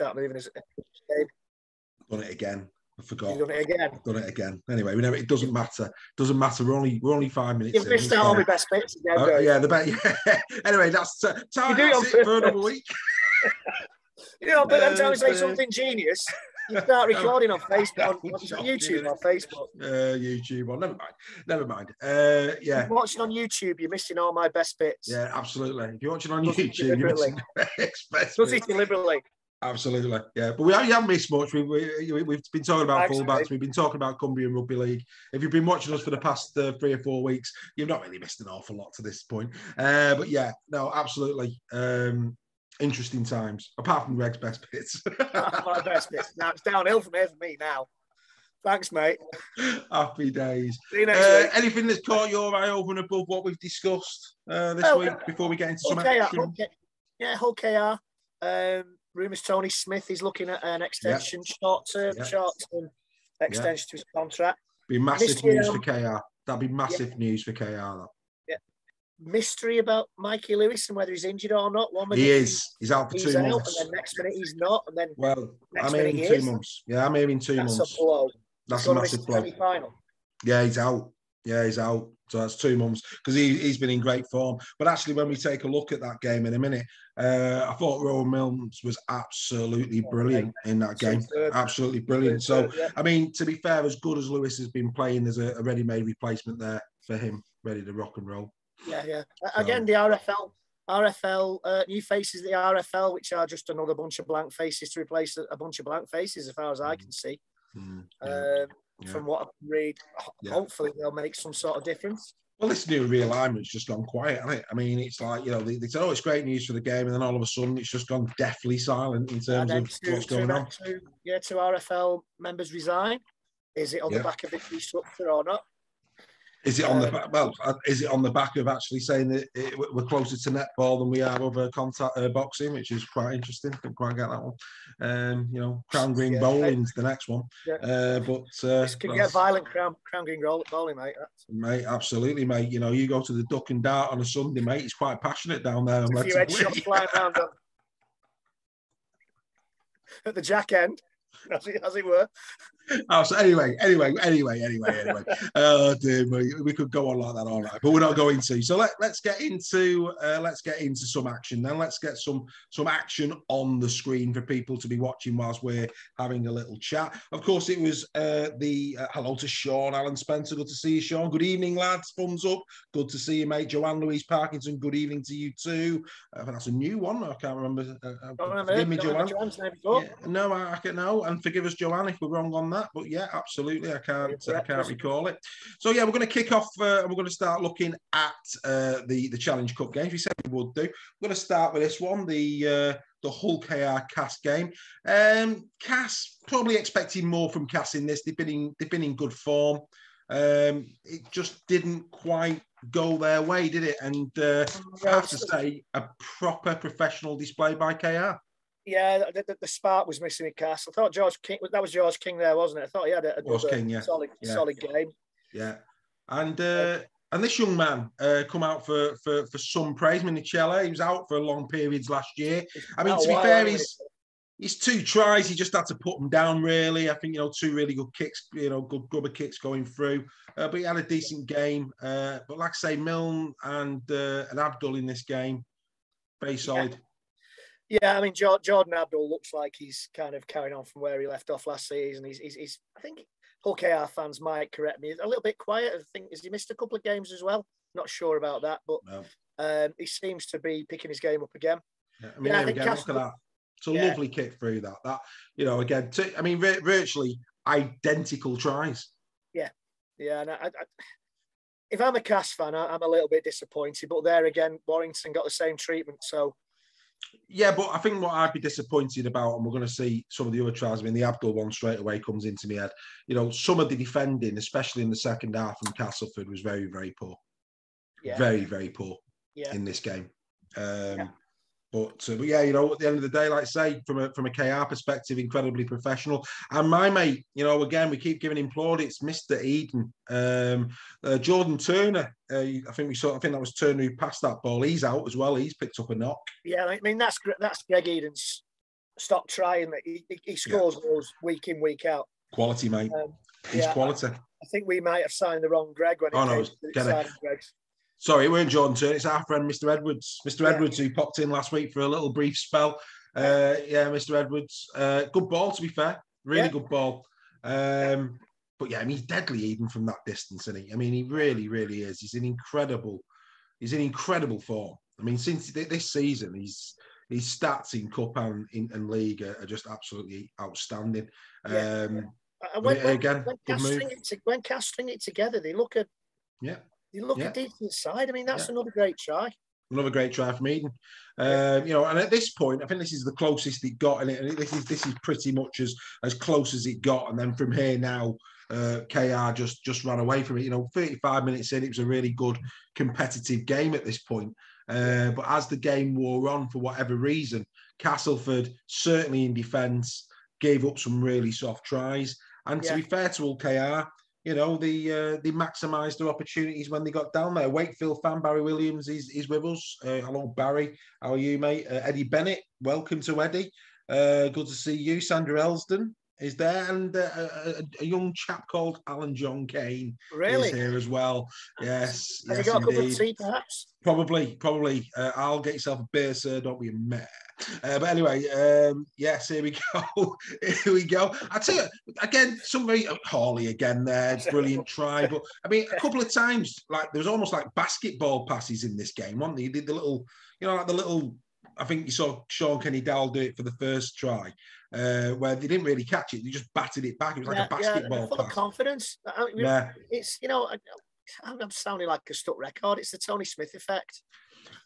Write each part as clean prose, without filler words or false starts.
start moving his game. Done it again. I forgot. You've done it again. I've done it again. Anyway, we never. It doesn't matter. Doesn't matter. We're only 5 minutes. You've missed out on my best bits again, yeah, the bet. Yeah. Anyway, that's time. That's it for another week. But every time we say something genius, you start recording on Facebook, on YouTube or Facebook. YouTube. Well, never mind. Yeah. If you're watching on YouTube, you're missing all my best bits. Yeah, absolutely. If you're watching on YouTube, you're missing the best bits. Does it deliberately? Absolutely, yeah. But we haven't missed much. We've been talking about fullbacks. We've been talking about Cumbria and Rugby League. If you've been watching us for the past 3 or 4 weeks, you've not really missed an awful lot to this point. But yeah, no, absolutely. Interesting times, apart from Greg's best bits. My best bits. Now it's downhill from here for me now. Thanks, mate. Happy days. See you next week. Anything that's caught your eye over and above what we've discussed this week before we get into some action? Hull KR. Rumours Tony Smith is looking at an extension, short-term extension to his contract. Be massive news for KR. That'd be massive news for KR, though. Yeah. Mystery about Mikey Lewis and whether he's injured or not. He is. He's out for 2 months. And then next minute he's not. And then I'm hearing 2 months. Yeah, I'm hearing 2 months. That's a blow. That's a massive blow. Semi-final. Yeah, he's out. Yeah, he's out. So that's 2 months because he's been in great form. But actually, when we take a look at that game in a minute, I thought Rowan Milnes was absolutely brilliant in that game. Absolutely brilliant. So, I mean, to be fair, as good as Lewis has been playing, there's a ready-made replacement there for him, ready to rock and roll. Yeah. Again, the RFL, new faces of the RFL, which are just another bunch of blank faces to replace a bunch of blank faces, as far as I can see. From what I can read, hopefully they'll make some sort of difference. Well, this new realignment's just gone quiet, hasn't it? I mean, it's like, they said, it's great news for the game, and then all of a sudden it's just gone deathly silent in terms of what's going on. Two RFL members resign. Is it on the back of this restructure or not? Is it on the back? Well, is it on the back of actually saying that we're closer to netball than we are over contact boxing, which is quite interesting. Didn't quite get that one. Crown Green bowling's the next one. But this can get violent. Crown Green bowling, mate. Mate, absolutely, mate. You go to the duck and dart on a Sunday, mate. It's quite passionate down there. A few headshots flying around at the jack end, as it were. Oh, so anyway. Oh dear me, we could go on like that all right, but we're not going to. So let's get into some action then. Let's get some action on the screen for people to be watching whilst we're having a little chat. Of course, it was hello to Sean Alan Spencer. Good to see you, Sean. Good evening, lads. Thumbs up. Good to see you, mate. Joanne Louise Parkinson. Good evening to you too. I think that's a new one. I can't remember. Forgive me, Joanne. No, I can know, and forgive us, Joanne, if we're wrong on that. But yeah, absolutely, I can't recall it. So yeah, we're going to kick off and we're going to start looking at the Challenge Cup games. We said we would do. We're going to start with this one, the Hull KR Cass game. Cass, probably expecting more from Cass in this. They've been in good form. It just didn't quite go their way, did it? And I have to say, a proper professional display by KR. Yeah, the spark was missing in Cass. I thought George King, that was George King there, wasn't it? I thought he had a solid game. Yeah. And this young man come out for some praise. Minichella, he was out for long periods last year. I mean, to be fair, he's 2 tries. He just had to put them down, really. I think, 2 really good kicks, good grubber kicks going through. But he had a decent game. But like I say, Milne and Abdul in this game, very solid. Yeah, I mean, Jordan Abdul looks like he's kind of carrying on from where he left off last season. He's I think Hull KR fans might correct me. He's a little bit quiet. I think has he missed a couple of games as well? Not sure about that, but he seems to be picking his game up again. Yeah, I mean, again, look at that. It's a lovely kick through that. Again, virtually identical tries. Yeah. And if I'm a Cass fan, I'm a little bit disappointed. But there again, Warrington got the same treatment, so. Yeah, but I think what I'd be disappointed about, and we're going to see some of the other tries, I mean, the Abdul one straight away comes into my head. Some of the defending, especially in the second half from Castleford, was very, very poor. Yeah. Very, very poor in this game. But yeah, at the end of the day, like I say, from a KR perspective, incredibly professional. And my mate, again, we keep giving him plaudits. Mr. Eden, Jordan Turner. I think that was Turner who passed that ball. He's out as well. He's picked up a knock. Yeah, I mean that's Greg Eden's stop trying. He scores goals week in, week out. Quality, mate. He's quality. I think we might have signed the wrong Greg when it came to signing Greg's. Sorry, it weren't Jordan Turner. It's our friend, Mr. Edwards. Mr. Edwards, who popped in last week for a little brief spell. Mr. Edwards. Good ball, to be fair. Really good ball. But yeah, I mean, he's deadly even from that distance, isn't he? I mean, he really, really is. He's in incredible form. I mean, since this season, his stats in Cup and in League are just absolutely outstanding. When casting it together, they look a decent side. I mean, that's another great try. Another great try from Eden. And at this point, I think this is the closest it got, and this is pretty much as close as it got. And then from here now, KR just ran away from it. 35 minutes in, it was a really good competitive game at this point. But as the game wore on, for whatever reason, Castleford, certainly in defence, gave up some really soft tries. And to be fair to all KR, they maximised their opportunities when they got down there. Wakefield fan Barry Williams is with us. Hello, Barry. How are you, mate? Eddie Bennett, welcome to Eddie. Good to see you. Sandra Elsden is there, and a young chap called Alan John Kane is here as well. Yes, Have you got a cup of tea, perhaps? Probably. I'll get yourself a beer, sir. Don't be a mare. But anyway, yes, here we go. Here we go. I tell you, again, somebody, Hawley again there, brilliant try. But I mean, a couple of times, like there was almost like basketball passes in this game, weren't they? He did the little, I think you saw Sean Kenny Dowell do it for the first try, where they didn't really catch it. They just batted it back. It was like a basketball full pass. Of confidence. It's, I'm sounding like a stuck record. It's the Tony Smith effect.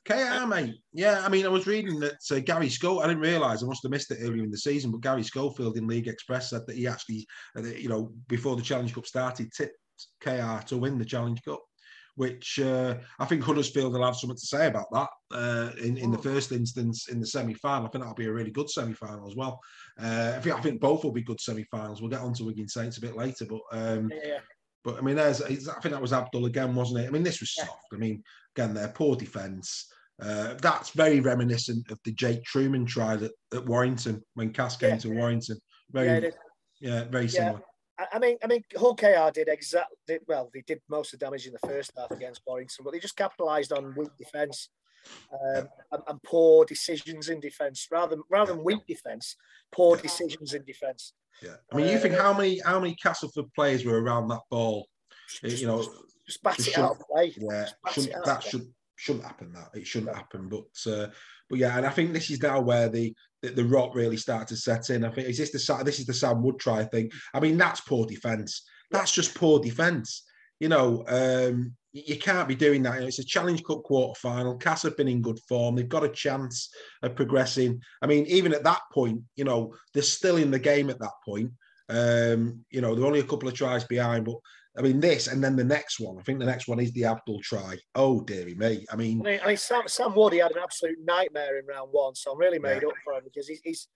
KR, mate. Yeah, I mean, I was reading that Gary Schofield, I didn't realise, I must have missed it earlier in the season, but Gary Schofield in League Express said that he actually, before the Challenge Cup started, tipped KR to win the Challenge Cup, which I think Huddersfield will have something to say about that in the first instance in the semi-final. I think that'll be a really good semi-final as well. I think both will be good semi-finals. We'll get on to Wigan Saints a bit later, but I mean, I think that was Abdul again, wasn't it? I mean, this was soft. I mean, again, their poor defence. That's very reminiscent of the Jake Truman try at Warrington when Cass came to Warrington. Very similar. I mean, Hull KR did exactly well. They did most of the damage in the first half against Warrington, but they just capitalised on weak defence and poor decisions in defence rather than weak defence. Poor decisions in defence. Yeah, I mean, you think how many Castleford players were around that ball? Just bat it out of play. Yeah, shouldn't happen. It shouldn't happen. But yeah, and I think this is now where the rot really started to set in. I think this is the Sam Wood try thing. I mean, that's poor defence. That's just poor defence. You can't be doing that. It's a Challenge Cup quarter final. Cass have been in good form. They've got a chance of progressing. I mean, even at that point, they're still in the game at that point. They're only a couple of tries behind. But I mean, this and then the next one. I think the next one is the Abdul try. Oh, dearie me. I mean, Sam Wood, he had an absolute nightmare in round one. So I'm really made up for him because he's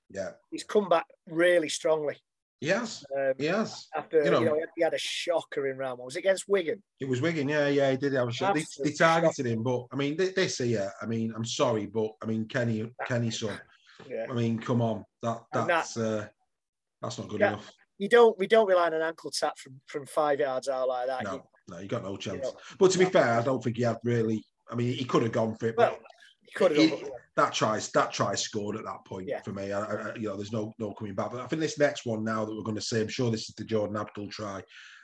come back really strongly. Yes, After he had a shocker in round one. Was it against Wigan? It was Wigan. Yeah, he did have a shot. They targeted him, but I mean, this year. I mean, I'm sorry, but I mean, Kenny's son. Yeah. I mean, come on, that's not good enough. We don't rely on an ankle tap from 5 yards out like that. No, you got no chance. But to be fair, I don't think he had really. I mean, he could have gone for it, but he could have. That try scored at that point for me. There's no coming back. But I think this next one now that we're going to see, I'm sure this is the Jordan Abdul try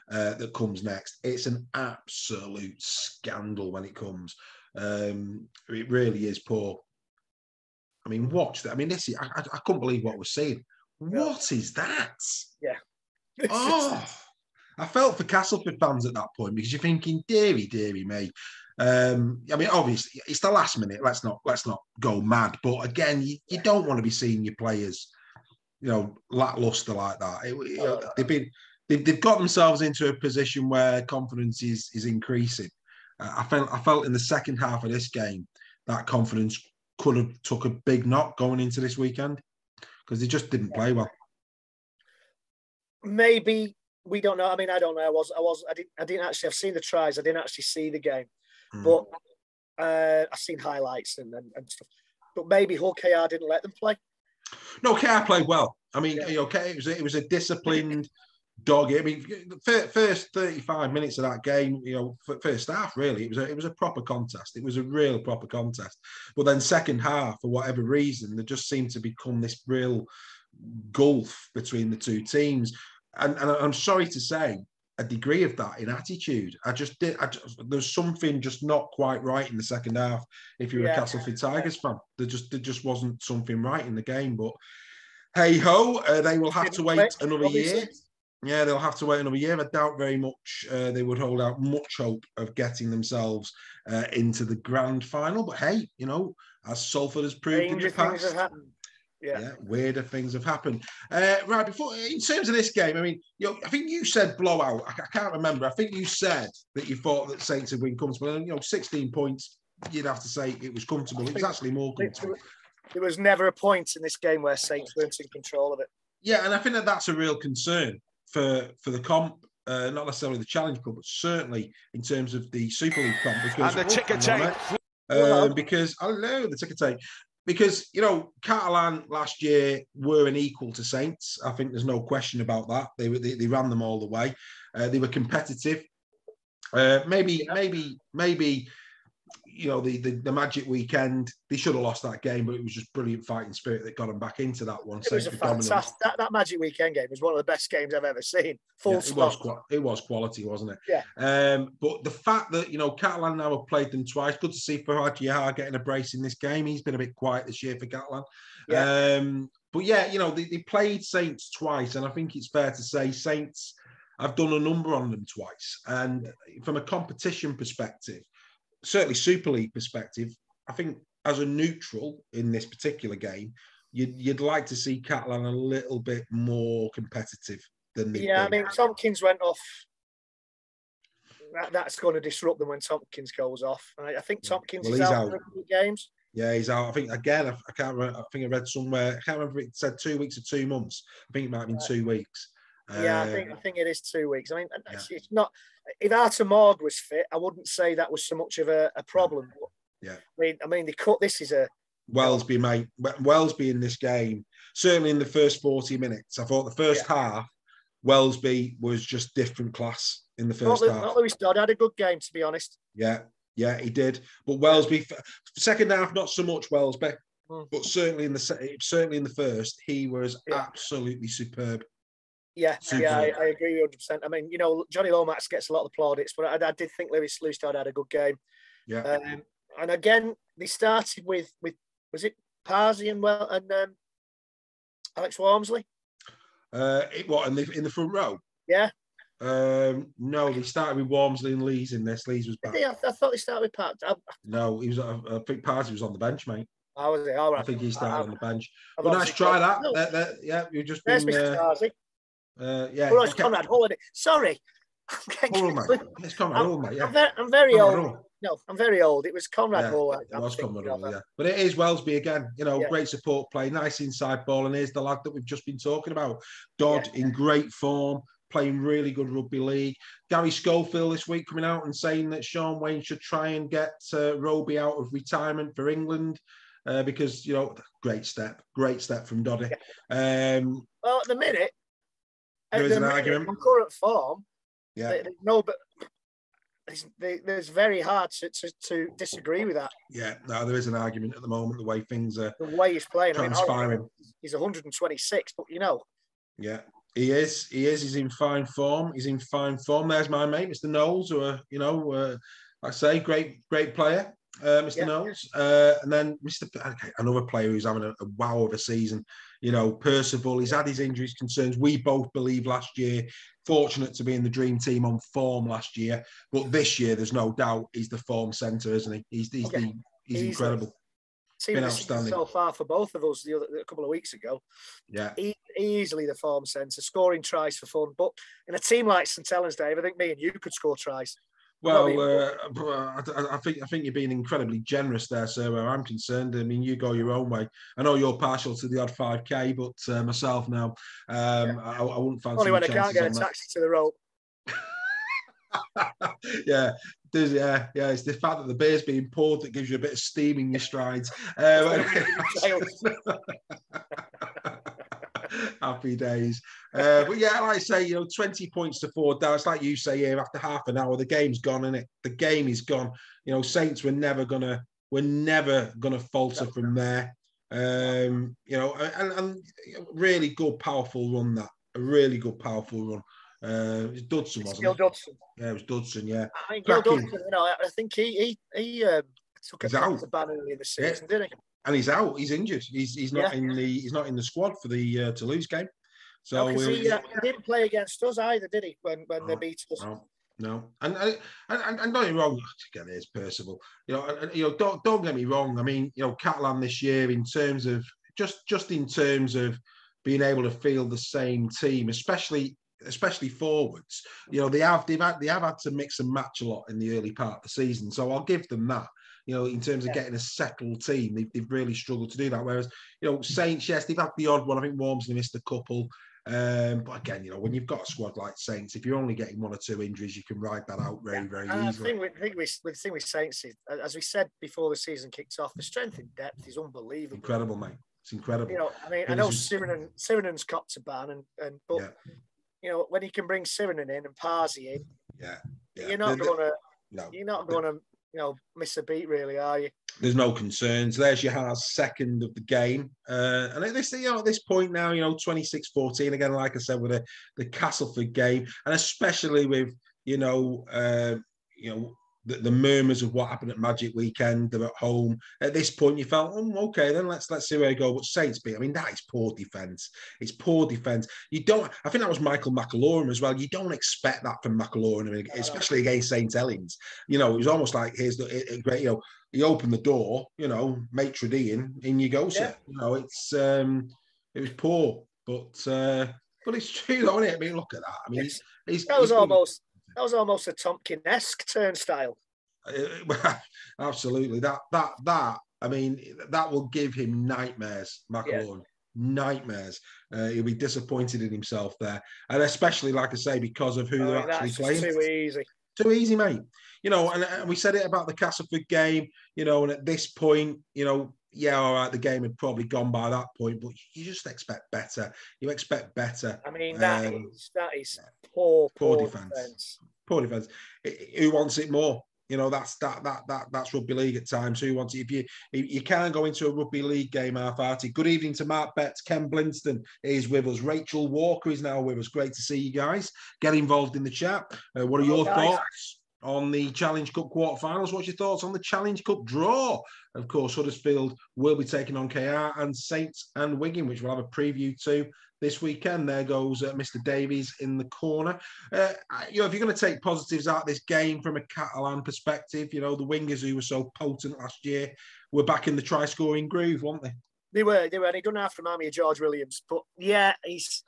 that comes next. It's an absolute scandal when it comes. It really is poor. I mean, watch that. I mean, this is, I couldn't believe what we're seeing. What is that? Yeah. I felt for Castleford fans at that point because you're thinking, dearie me. I mean, obviously, it's the last minute. Let's not go mad. But again, you don't want to be seeing your players, lackluster like that. They've got themselves into a position where confidence is increasing. I felt in the second half of this game that confidence could have took a big knock going into this weekend because they just didn't play well. Maybe we don't know. I mean, I don't know. I didn't actually. I've seen the tries. I didn't actually see the game. But I've seen highlights and stuff. But maybe Hull KR didn't let them play. No, KR played well. I mean, Yeah. you know, it was a disciplined dog. I mean, first 35 minutes of that game, you know, first half, really, it was a proper contest. It was a real proper contest. But then second half, for whatever reason, there just seemed to become this real gulf between the two teams. And I'm sorry to say, a degree of that in attitude. There's something just not quite right in the second half. If you're a Castleford Tigers fan, there just wasn't something right in the game. But hey ho, they will have to wait another year. Yeah, they'll have to wait another year. I doubt very much they would hold out much hope of getting themselves into the grand final. But hey, you know, as Salford has proved in the past, weirder things have happened. Right, in terms of this game, I mean, you know, I think you said blowout. I can't remember. I think you said that you thought that Saints would win comfortable. And, you know, 16 points, you'd have to say it was comfortable. It was actually more comfortable. There was never a point in this game where Saints weren't in control of it. Yeah, and I think that's a real concern for the comp, not necessarily the Challenge Cup, but certainly in terms of the Super League comp. Because, and the ticker tape. The ticker tape. Because, you know, Catalan last year were an equal to Saints. I think there's no question about that. They ran them all the way. They were competitive. Maybe, you know, the Magic weekend, they should have lost that game, but it was just brilliant fighting spirit that got them back into that one. It was a fantastic. That Magic weekend game was one of the best games I've ever seen. Full stop. It was quality, wasn't it? Yeah. But the fact that, you know, Catalan now have played them twice. Good to see Farhad Yahar getting a brace in this game. He's been a bit quiet this year for Catalan. Yeah. But yeah, you know, they played Saints twice, and I think it's fair to say Saints have done a number on them twice. And from a competition perspective, certainly Super League perspective, I think as a neutral in this particular game, you'd like to see Catalan a little bit more competitive than they've been. I mean, Tompkins went off. That's going to disrupt them when Tompkins goes off. I think Tompkins is out for a few games. Yeah, he's out. I think, again, I can't remember. I think I read somewhere, I can't remember if it said 2 weeks or 2 months. I think it might have been 2 weeks. I think it is 2 weeks. I mean, it's not. If Arthur Morg was fit, I wouldn't say that was so much of a problem. Yeah. I mean, they cut. This is a Wellesby, mate. Wellesby in this game, certainly in the first 40 minutes. I thought the first half, Wellesby was just different class in the first half. Not Lewis Dodd had a good game, to be honest. Yeah, he did. But Wellesby, second half, not so much Wellesby, but certainly in the first, he was absolutely superb. Yeah, I agree 100%. I mean, you know, Johnny Lomax gets a lot of the plaudits, but I did think Lewis Dodd had a good game. Yeah. And again, they started with was it Parsi and Alex Walmsley? In the front row? Yeah. No, they started with Walmsley and Lees in this. Lees was back. I thought they started with Parsi. No, he was. I think Parsi was on the bench, mate. Oh, was he? All right. I think he started on the bench. Well, nice try that. No. Yeah, you've just been. Mr. Parsi. Yeah. Oh, it's Conrad Hull. Sorry. It's Conrad Hull, mate. Yeah. I'm very old. No, I'm very old. It was Conrad Hull. It was Conrad Hull, yeah. But it is Wellesby again. You know, great support play, nice inside ball, and here's the lad that we've just been talking about. Dodd in great form, playing really good rugby league. Gary Schofield this week coming out and saying that Sean Wayne should try and get Roby out of retirement for England. Because, you know, great step from Doddy. Well, at the minute, there is an argument. On current form, but there's very hard to disagree with that. Yeah, no, there is an argument at the moment, the way things are. The way he's playing. Transpiring. I mean, he's 126, but you know. Yeah, he is. He's in fine form. There's my mate, Mr. Knowles, who are, you know, like I say, great player. Mr. Knowles, and then another player who's having a wow of a season. You know, Percival, he's had his injuries concerns. We both believe last year, fortunate to be in the dream team on form last year, but this year there's no doubt he's the form centre, isn't he? He's incredible. Been outstanding so far for both of us a couple of weeks ago. Yeah, easily the form centre, scoring tries for fun. But in a team like St Helens, Dave, I think me and you could score tries. Well, I think you're being incredibly generous there, sir, where I'm concerned. I mean, you go your own way. I know you're partial to the odd 5K, but myself now, I wouldn't fancy. Only when I can't get a taxi to the rope. Yeah. Yeah, it's the fact that the beer's being poured that gives you a bit of steam in your strides. Happy days. But yeah, like I say, 20 points to 4 down. It's like you say here, after half an hour, the game's gone, isn't it? The game is gone. Saints were never gonna falter from there. And really good, powerful run that. A really good, powerful run. It was Dudson, wasn't it? Dudson. Yeah, it was Dudson, yeah. I think Gil Dudson, I think he took a ban early in the season, didn't he? And he's out. He's injured. He's not in the squad for the Toulouse game. So he didn't play against us either, did he? When they beat us. No. And don't get me wrong. Again, here's Percival. Don't get me wrong. I mean, Catalan this year, in terms of just in terms of being able to field the same team, especially forwards. They have had to mix and match a lot in the early part of the season. So I'll give them that. In terms of getting a settled team, they've really struggled to do that. Whereas, Saints, yes, they've had the odd one. I think Wormsley missed a couple. But again, when you've got a squad like Saints, if you're only getting 1 or 2 injuries, you can ride that out very, very easily. The thing with Saints is, as we said before the season kicked off, the strength in depth is unbelievable. Incredible, mate. It's incredible. I know Sirenen's copped a ban, but when you can bring Sirenen in and Parsi in, you're not going to miss a beat, really, are you? There's no concerns. There's your Haas second of the game. And at this point now, 26-14, again, like I said, with the Castleford game, and especially with, the murmurs of what happened at Magic Weekend, they're at home. At this point, you felt, okay, then let's see where they go. But Saints beat, that is poor defence. It's poor defence. I think that was Michael McAlorum as well. You don't expect that from McAlorum, especially against St. Helens. It was almost like, here's the great, he opened the door, maitre d' in you go, sir. It was poor, but it's true, though, isn't it? Look at that. That was almost a Tompkin-esque turnstile. Absolutely. That will give him nightmares, McAlorum. Nightmares. He'll be disappointed in himself there. And especially, like I say, because of who they're actually playing. Too easy. Too easy, mate. And we said it about the Castleford game, and at this point, all right, the game had probably gone by that point, but you just expect better. You expect better. That is poor defence. Poor defence. Who wants it more? That's rugby league at times. Who wants it? If you can't go into a rugby league game half-hearted. Good evening to Mark Betts. Ken Blinston is with us. Rachel Walker is now with us. Great to see you guys. Get involved in the chat. What are your thoughts on the Challenge Cup quarterfinals? What's your thoughts on the Challenge Cup draw? Of course, Huddersfield will be taking on KR, and Saints and Wigan, which we'll have a preview to this weekend. There goes Mr. Davies in the corner. If you're going to take positives out of this game from a Catalan perspective, the wingers who were so potent last year were back in the try-scoring groove, weren't they? They were, and he doesn't have to remind me of George Williams, but he's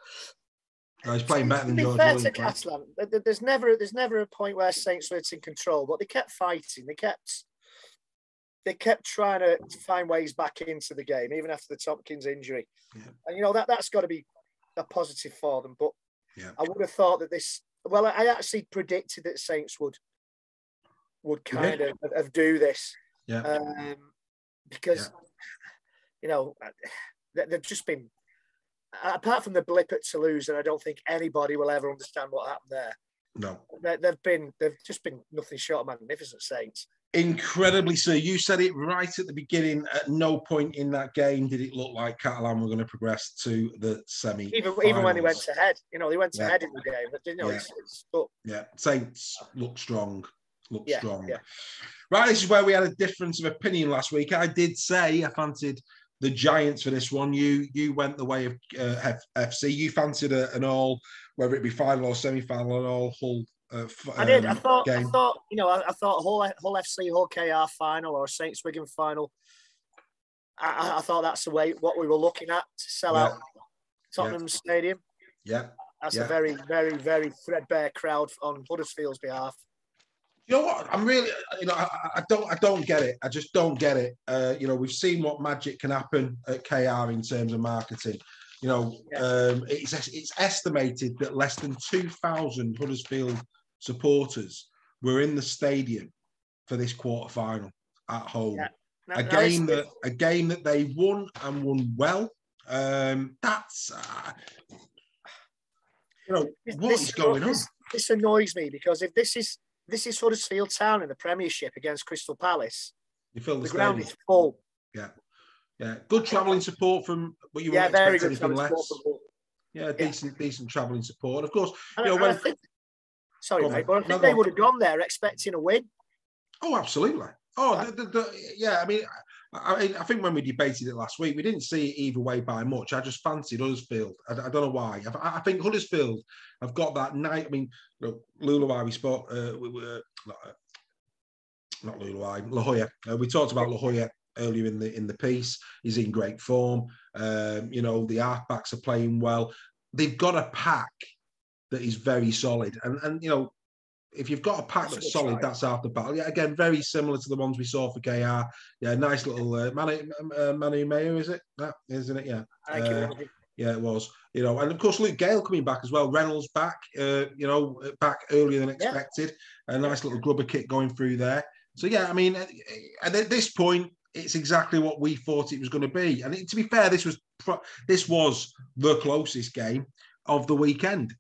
playing better than George Williams. Catalan, there's never a point where Saints were in control, but they kept fighting. They kept trying to find ways back into the game, even after the Tompkins injury. Yeah. And that's got to be a positive for them. But I would have thought that I actually predicted that Saints would kind of do this. Yeah. Because they've just been, apart from the blip at Toulouse, and I don't think anybody will ever understand what happened there. No. They've just been nothing short of magnificent, Saints. Incredibly so. You said it right at the beginning. At no point in that game did it look like Catalan were going to progress to the semi. Even when they went ahead, they went ahead in the game. But Saints look strong. Strong. Yeah. Right, this is where we had a difference of opinion last week. I did say I fancied the Giants for this one. You went the way of FC. You fancied an all, whether it be final or semi-final, an all Hull. I did. I thought Hull FC, Hull KR final or Saints Wigan final. I thought that's the way what we were looking at to sell out Tottenham Stadium. Yeah, that's a very, very, very threadbare crowd on Huddersfield's behalf. You know what? I'm really, I don't get it. I just don't get it. We've seen what magic can happen at KR in terms of marketing. It's estimated that less than 2,000 Huddersfield supporters were in the stadium for this quarter-final at home. Yeah. A game that they won and won well. That's what is going on? This annoys me because if this is Huddersfield Town in the Premiership against Crystal Palace, you feel the ground is full. Yeah. Good travelling support from what you wouldn't very expect good anything less. Yeah, decent travelling support. Of course, I think they would have gone there expecting a win. Oh, absolutely. Oh, yeah. I mean, I think when we debated it last week, we didn't see it either way by much. I just fancied Huddersfield. I don't know why. I think Huddersfield have got that night. I mean, Luluai, we spoke. Not Luluai, La Jolla. We talked about La Jolla earlier in the piece. He's in great form. The halfbacks are playing well. They've got a pack that is very solid, and if you've got a pack that's solid, that's half the battle. Yeah, again, very similar to the ones we saw for KR. Yeah, nice little Manu Mayer, is it? That isn't it? Yeah. Yeah, it was. And of course Luke Gale coming back as well. Reynolds back, back earlier than expected. A nice little grubber kick going through there. So yeah, I mean, at this point, it's exactly what we thought it was going to be. And to be fair, this was the closest game of the weekend,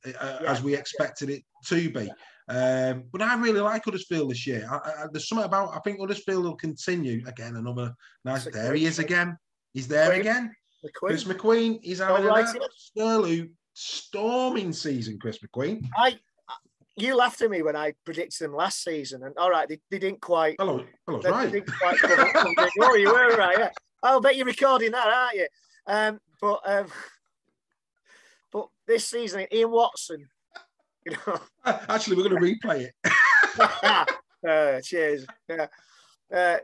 as we expected it to be. But I really like Huddersfield this year. There's something about, I think Huddersfield will continue. Again, another nice, there he is again. He's there again. Chris McQueen. He's having an absolute storming season, Chris McQueen. You laughed at me when I predicted them last season, and all right, they didn't quite. Hello, right. They didn't quite cover up. Oh, you were right. Yeah, I'll bet you're recording that, aren't you? But this season, Ian Watson. Actually, we're going to replay it. Cheers.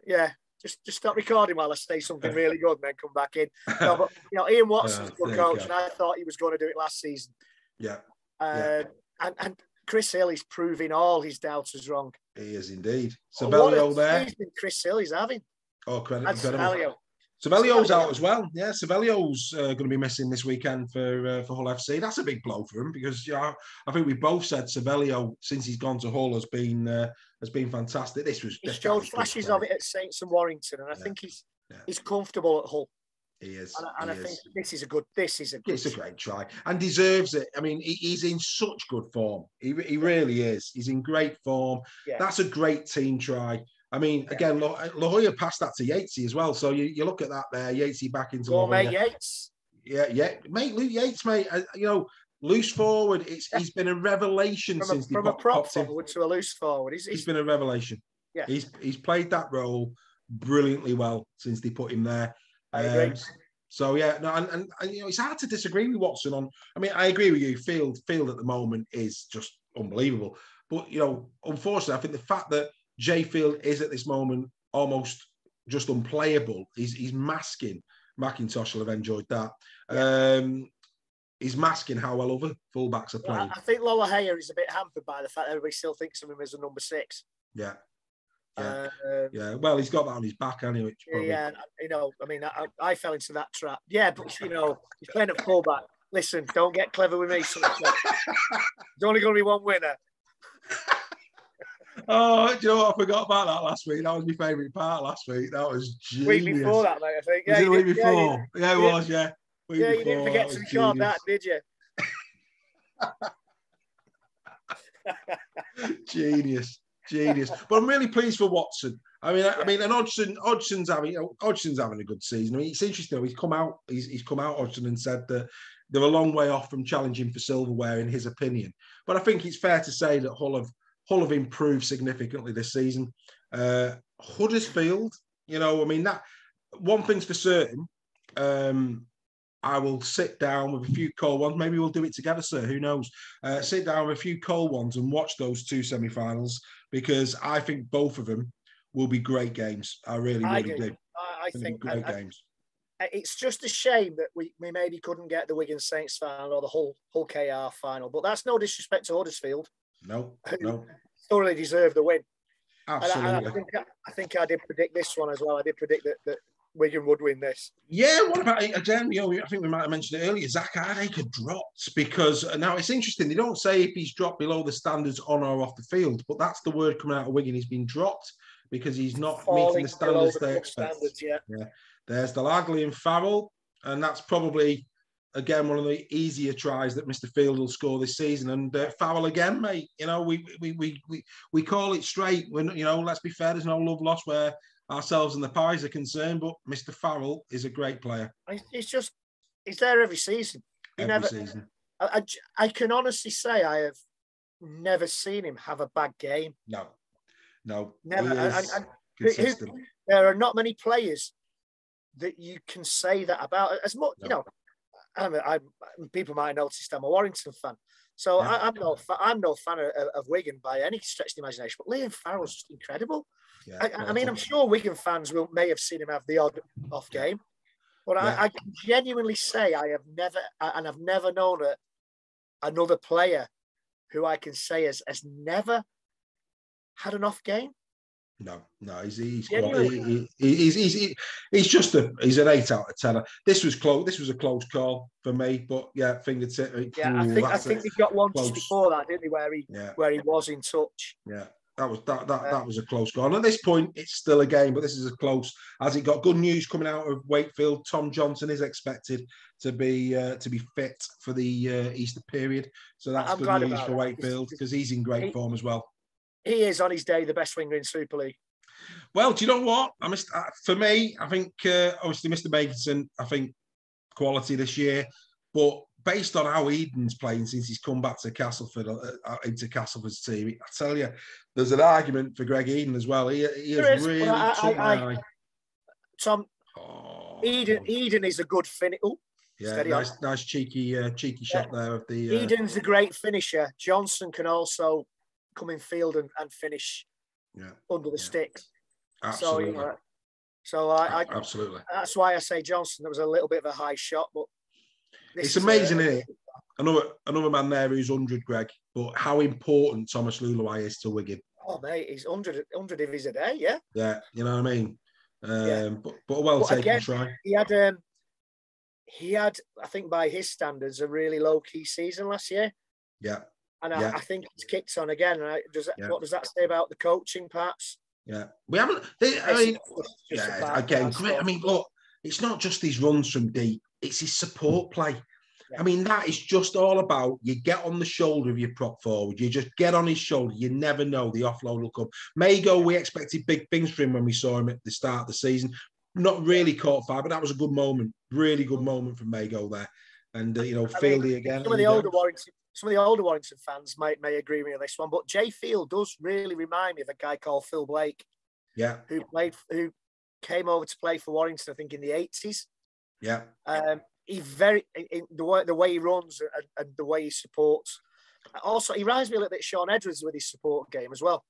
Yeah. Just stop recording while I say something really good, and then come back in. No, but Ian Watson's a good coach, and I thought he was going to do it last season. Yeah. And Chris Hill is proving all his doubters wrong. He is indeed. Savelio there. Chris Hill is having. Oh, incredible. Savelio's out as well. Yeah, Savelio's going to be missing this weekend for Hull FC. That's a big blow for him because I think we both said Savelio since he's gone to Hull has been fantastic. He showed flashes of it at Saints and Warrington, and I think he's comfortable at Hull. He is. And I think this is a great try and deserves it. I mean, he's in such good form. He really is. He's in great form. Yeah. That's a great team try. I mean, again, La Jolla passed that to Yatesy as well. So you look at that there, Yatesy back into La Jolla. Mate Yates. Yeah. Mate, Luke Yates, mate. Loose forward. He's been a revelation from a prop forward to a loose forward. He's been a revelation. Yeah. He's played that role brilliantly well since they put him there. I agree. So yeah, no, and it's hard to disagree with Watson on. I mean, I agree with you. Field at the moment is just unbelievable. But unfortunately, I think the fact that Jay Field is at this moment almost just unplayable. He's masking. McIntosh will have enjoyed that. Yeah. He's masking how well other fullbacks are playing. I think Lola Hayer is a bit hampered by the fact that everybody still thinks of him as a number 6. Yeah. Yeah. Well, he's got that on his back anyway. Yeah. I mean, I fell into that trap. Yeah, but he's playing at fullback. Listen, don't get clever with me. There's only going to be one winner. Oh, do you know what? I forgot about that last week. That was my favourite part last week. That was genius. Week before that, mate, I think. Was it the week before? Yeah, it was, yeah. You didn't forget to record that, did you? Genius. But I'm really pleased for Watson. I mean, and Hodgson's having a good season. I mean, it's interesting. He's come out, Hodgson, and said that they're a long way off from challenging for silverware, in his opinion. But I think it's fair to say that Hull have improved significantly this season. Huddersfield, that one thing's for certain. I will sit down with a few cold ones. Maybe we'll do it together, sir. Who knows? Sit down with a few cold ones and watch those 2 semi-finals, because I think both of them will be great games. I really do. I think great games. It's just a shame that we maybe couldn't get the Wigan Saints final or the Hull KR final, but that's no disrespect to Huddersfield. No. Thoroughly deserve the win. Absolutely. And I think I did predict this one as well. I did predict that Wigan would win this. Yeah, what about it again? I think we might have mentioned it earlier. Zach Hardacre dropped because now it's interesting. They don't say if he's dropped below the standards on or off the field, but that's the word coming out of Wigan. He's been dropped because he's not meeting the standards they expect. Yeah. There's Delagley and Farrell, and that's probably again one of the easier tries that Mr. Field will score this season. And Farrell again, mate. We call it straight. When let's be fair. There's no love lost where ourselves and the Pies are concerned, but Mr. Farrell is a great player. He's there every season. Season. I can honestly say I have never seen him have a bad game. No, never. Consistent. There are not many players that you can say that about. As much, people might have noticed I'm a Warrington fan, so I'm no fan of Wigan by any stretch of the imagination. But Liam Farrell's just incredible. Yeah, I mean, I'm sure Wigan fans may have seen him have the odd off game, but I can genuinely say I've never known another player who I can say has never had an off game. No, he's just he's an 8 out of 10. This was close. This was a close call for me, but fingertip. Yeah, I think he got one just before that, didn't he? Where he was in touch. Yeah. That was a close goal. And at this point, it's still a game, but this is as close as it got. Good news coming out of Wakefield. Tom Johnson is expected to be fit for the Easter period, so that's good news for Wakefield because he's in great form as well. He is on his day the best winger in Super League. Well, do you know what? For me, I think obviously Mr. Makinson, I think quality this year, but based on how Eden's playing since he's come back to Castleford, into Castlefords team, I tell you, there's an argument for Greg Eden as well. He has really took my eye. Tom, Eden is a good finish. Yeah, nice cheeky shot there of the. Eden's a great finisher. Johnson can also come in field and finish under the sticks. Absolutely. Absolutely. That's why I say Johnson. There was a little bit of a high shot, but it's amazing, isn't it? Another man there who's 100, Greg, but how important Thomas Luluai is to Wigan. Oh, mate, he's 100 if he's a day, yeah. Yeah, you know what I mean? But a well-taken try. He had, I think by his standards, a really low-key season last year. Yeah. And I think it's kicked on again. What does that say about the coaching, perhaps? Yeah. We haven't... Again, I mean, look, it's not just his runs from deep. It's his support play. Yeah. I mean, that is just all about you get on the shoulder of your prop forward. You just get on his shoulder. You never know. The offload will come. Mago, we expected big things from him when we saw him at the start of the season. Not really caught fire, but that was a good moment. Really good moment from Mago there. And, Fieldy again. Some of the older Warrington fans may agree with me on this one, but Jay Field does really remind me of a guy called Phil Blake. Yeah. Who came over to play for Warrington, I think, in the 80s. Yeah. The way he runs and the way he supports. Also, he reminds me a little bit of Sean Edwards with his support game as well.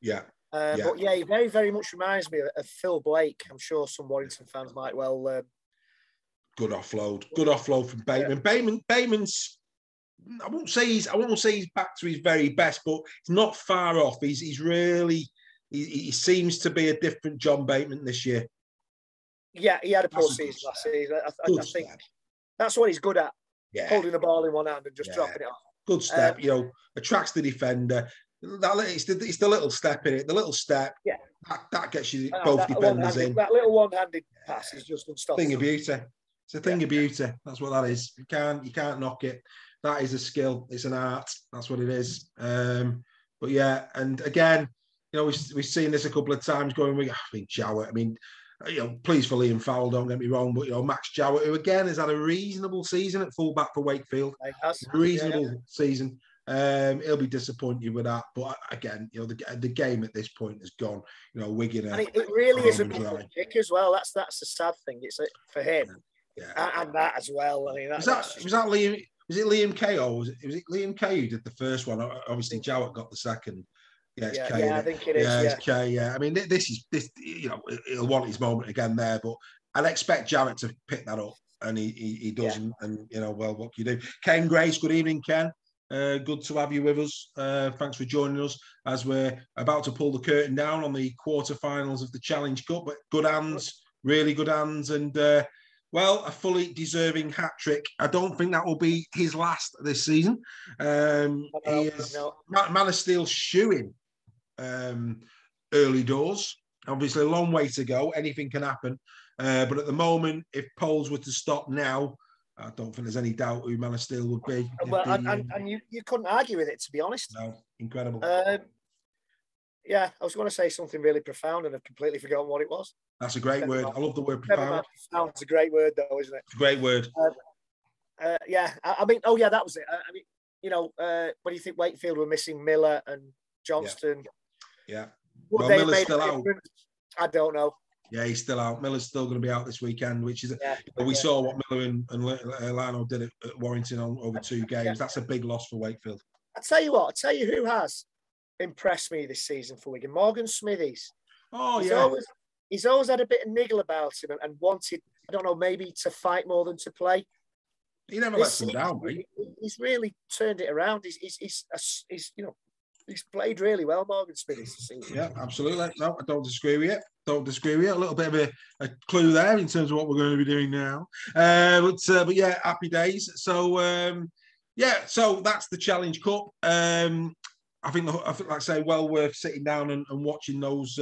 Yeah. But he very, very much reminds me of Phil Blake. I'm sure some Warrington fans might well. Good offload from Bateman. Yeah. Bateman's. I won't say he's back to his very best, but he's not far off. He's really. He seems to be a different John Bateman this year. Yeah, he had a poor season last season. I think that's what he's good at. Yeah. Holding the ball in one hand and just dropping it off. Good step, attracts the defender. It's the little step in it. The little step, that gets you both defenders in. That little one-handed pass is just unstoppable. Thing of beauty. It's a thing of beauty. That's what that is. You can't knock it. That is a skill. It's an art. That's what it is. But yeah, and again, we've seen this a couple of times going. I think Jowett. I mean, pleased for Liam Farrell. Don't get me wrong, but Max Jowett, who again has had a reasonable season at fullback for Wakefield. Reasonable season. He'll be disappointed with that, but again, the game at this point has gone. Wigan. And it really is a good kick as well. That's the sad thing. It's for him, and that as well. I mean, was that Liam? Was it Liam Kay or was it Liam Kay who did the first one? Obviously, Jowett got the second. Yeah, it's Kay. Yeah, I think it is. Yeah, it's Kay. Yeah, I mean, this. He'll want his moment again there, but I'd expect Jowett to pick that up, and he doesn't. And well, what can you do? Ken Grace, good evening, Ken. Good to have you with us. Thanks for joining us as we're about to pull the curtain down on the quarterfinals of the Challenge Cup. But good hands really good hands, and well, a fully deserving hat trick. I don't think that will be his last this season. He is Man of Steel shoeing early doors. Obviously, a long way to go. Anything can happen. But at the moment, if polls were to stop now, I don't think there's any doubt who Man of Steel would be. Well, and you couldn't argue with it, to be honest. No, incredible. Yeah, I was going to say something really profound, and I've completely forgotten what it was. That's a great word. I love the word profound. Profound's a great word, though, isn't it? It's a great word. Yeah, I mean, that was it. I mean, when you think Wakefield were missing Miller and Johnston. Yeah. Well, Miller's still out. I don't know. Yeah, he's still out. Miller's still going to be out this weekend, which is we saw what Miller and Lano did at Warrington on over 2 games. Yeah. That's a big loss for Wakefield. I'll tell you who has impressed me this season for Wigan. Morgan Smithies. Oh, he's always had a bit of niggle about him and wanted, I don't know, maybe to fight more than to play. He never lets him down, mate. He's really turned it around. He's played really well, Morgan Smithies this season. Yeah, absolutely. No, I don't disagree with you. A little bit of a clue there in terms of what we're going to be doing now. But yeah, happy days. So so that's the Challenge Cup. I think, like I say, well worth sitting down and watching those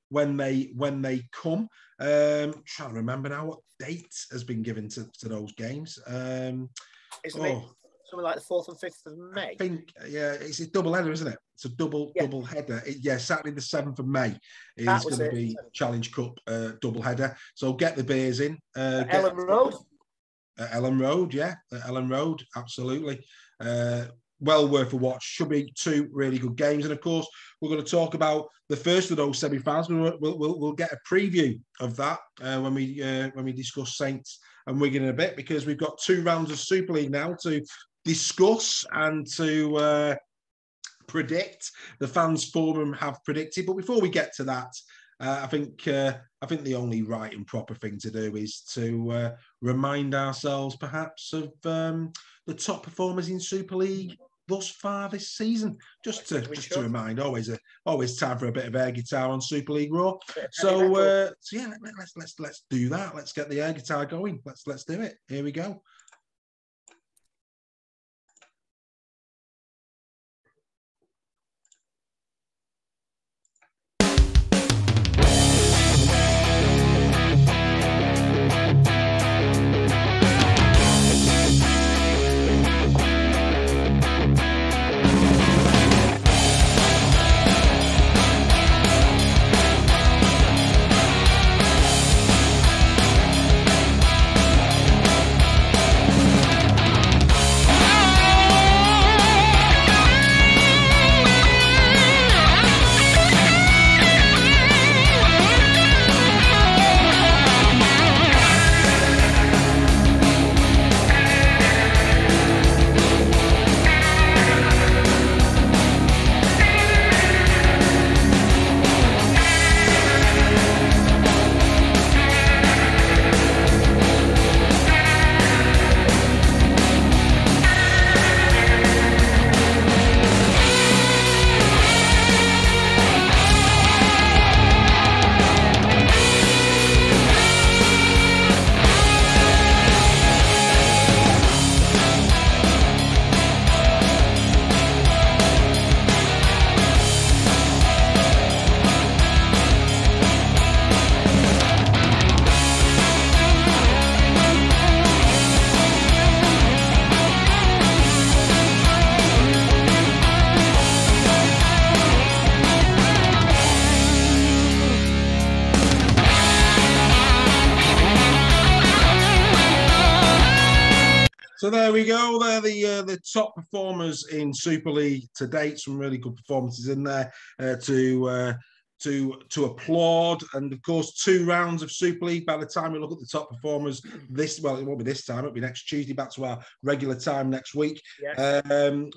when they come. Trying to remember now what date has been given to those games. Isn't it something like the 4th and 5th of May? I think, it's a double header, isn't it? It's a double header. Saturday the 7th of May is going to be Challenge Cup double header. So get the beers in. Ellen Road. Ellen Road, Ellen Road, absolutely. Well worth a watch. Should be 2 really good games, and of course we're going to talk about the first of those semi-finals. We'll get a preview of that when we discuss Saints and Wigan in a bit, because we've got 2 rounds of Super League now to discuss and to predict. The fans forum have predicted, but before we get to that, I think the only right and proper thing to do is to remind ourselves perhaps of the top performers in Super League thus far this season. Just to remind, always time for a bit of air guitar on Super League Raw. So let's do that. Let's get the air guitar going. Let's do it. Here we go. So there we go. They're the top performers in Super League to date. Some really good performances in there to applaud. And of course, 2 rounds of Super League. By the time we look at the top performers, it won't be this time. It'll be next Tuesday. Back to our regular time next week. Yes.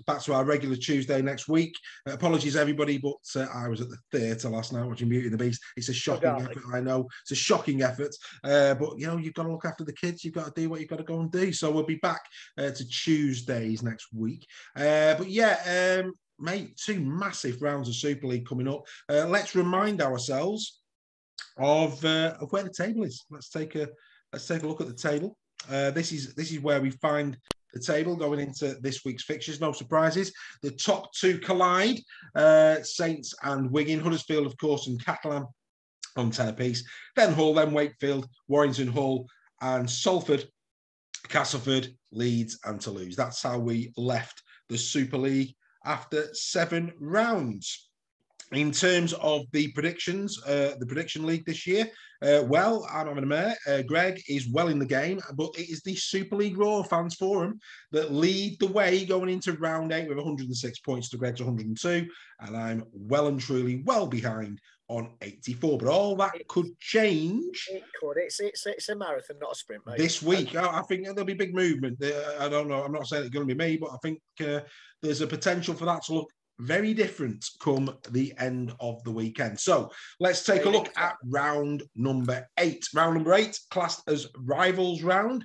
Back to our regular Tuesday next week. Apologies, everybody, but I was at the theatre last night watching Beauty and the Beast. It's a shocking effort. I know it's a shocking effort, but you've got to look after the kids. You've got to do what you've got to go and do. So we'll be back to Tuesdays next week. Mate, 2 massive rounds of Super League coming up. Let's remind ourselves of where the table is. Let's take a look at the table. This is where we find the table going into this week's fixtures. No surprises. The top two collide: Saints and Wigan. Huddersfield, of course, and Catalan on 10 apiece. Then Hull, then Wakefield, Warrington, Hull, and Salford, Castleford, Leeds, and Toulouse. That's how we left the Super League after 7 rounds. In terms of the predictions, the prediction league this year, well, I'm having a mare. Greg is well in the game, but it is the Super League Raw Fans Forum that lead the way going into round 8 with 106 points to Greg's 102, and I'm well and truly well behind on 84. But all that could change. It could. It's a marathon, not a sprint, mate. This week, I think there'll be big movement. I don't know. I'm not saying it's going to be me, but I think there's a potential for that to look very different come the end of the weekend. So let's take a look at round number 8. Round number 8, classed as rivals round.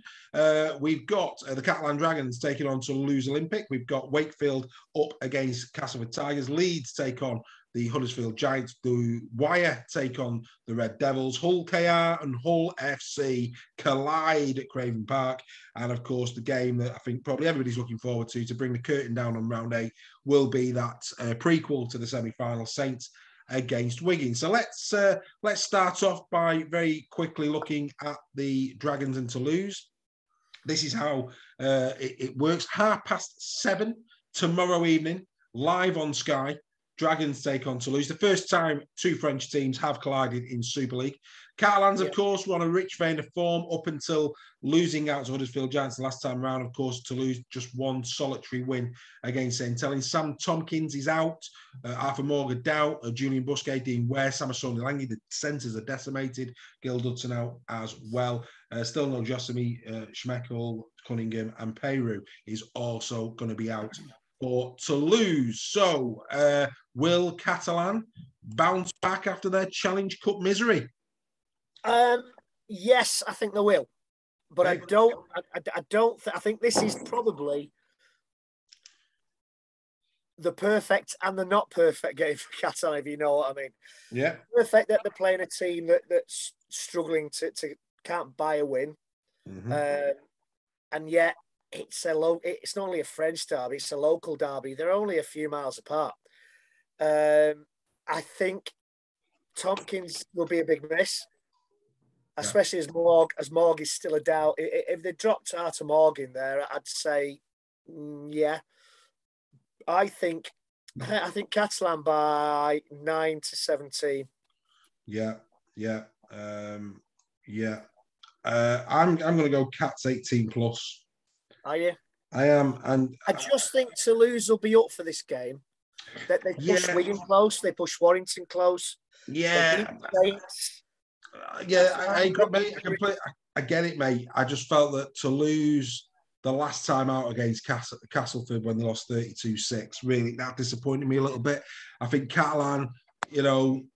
We've got the Catalan Dragons taking on Toulouse Olympic. We've got Wakefield up against Castleford Tigers. Leeds take on the Huddersfield Giants. The Wire take on the Red Devils. Hull KR and Hull FC collide at Craven Park. And of course, the game that I think probably everybody's looking forward to bring the curtain down on round 8 will be that prequel to the semi-final, Saints against Wigan. So let's start off by very quickly looking at the Dragons and Toulouse. This is how it works. 7:30 tomorrow evening, live on Sky. Dragons take on Toulouse. The first time 2 French teams have collided in Super League. Catalans, of course, were on a rich vein of form up until losing out to Huddersfield Giants the last time round. Of course, Toulouse just one solitary win against St. Helens. Sam Tompkins is out. Arthur Morgan out. Julian Busquet, Dean Ware, Samasoni Langi. The centres are decimated. Gil Dudson out as well. Still no Josemi, Schmeichel, Cunningham, and Peru is also going to be out for Toulouse. So, will Catalan bounce back after their Challenge Cup misery? Yes, I think they will, but I don't. I think this is probably the perfect and the not perfect game for Catalan, if you know what I mean. Yeah, perfect that they're playing a team that's struggling to can't buy a win, and yet it's not only a French derby; it's a local derby. They're only a few miles apart. I think Tompkins will be a big miss. Especially as Morg is still a doubt. If they dropped Arthur Morg in there, I'd say, yeah. I think Catalan by 9-17. Yeah. I'm going to go Cats 18 plus. Are you? I am, and I just think Toulouse will be up for this game. That they push Wigan close, they push Warrington close. Yeah. I agree, mate. I get it, mate. I just felt that Toulouse, the last time out against Castleford when they lost 32-6, really, that disappointed me a little bit. I think Catalan,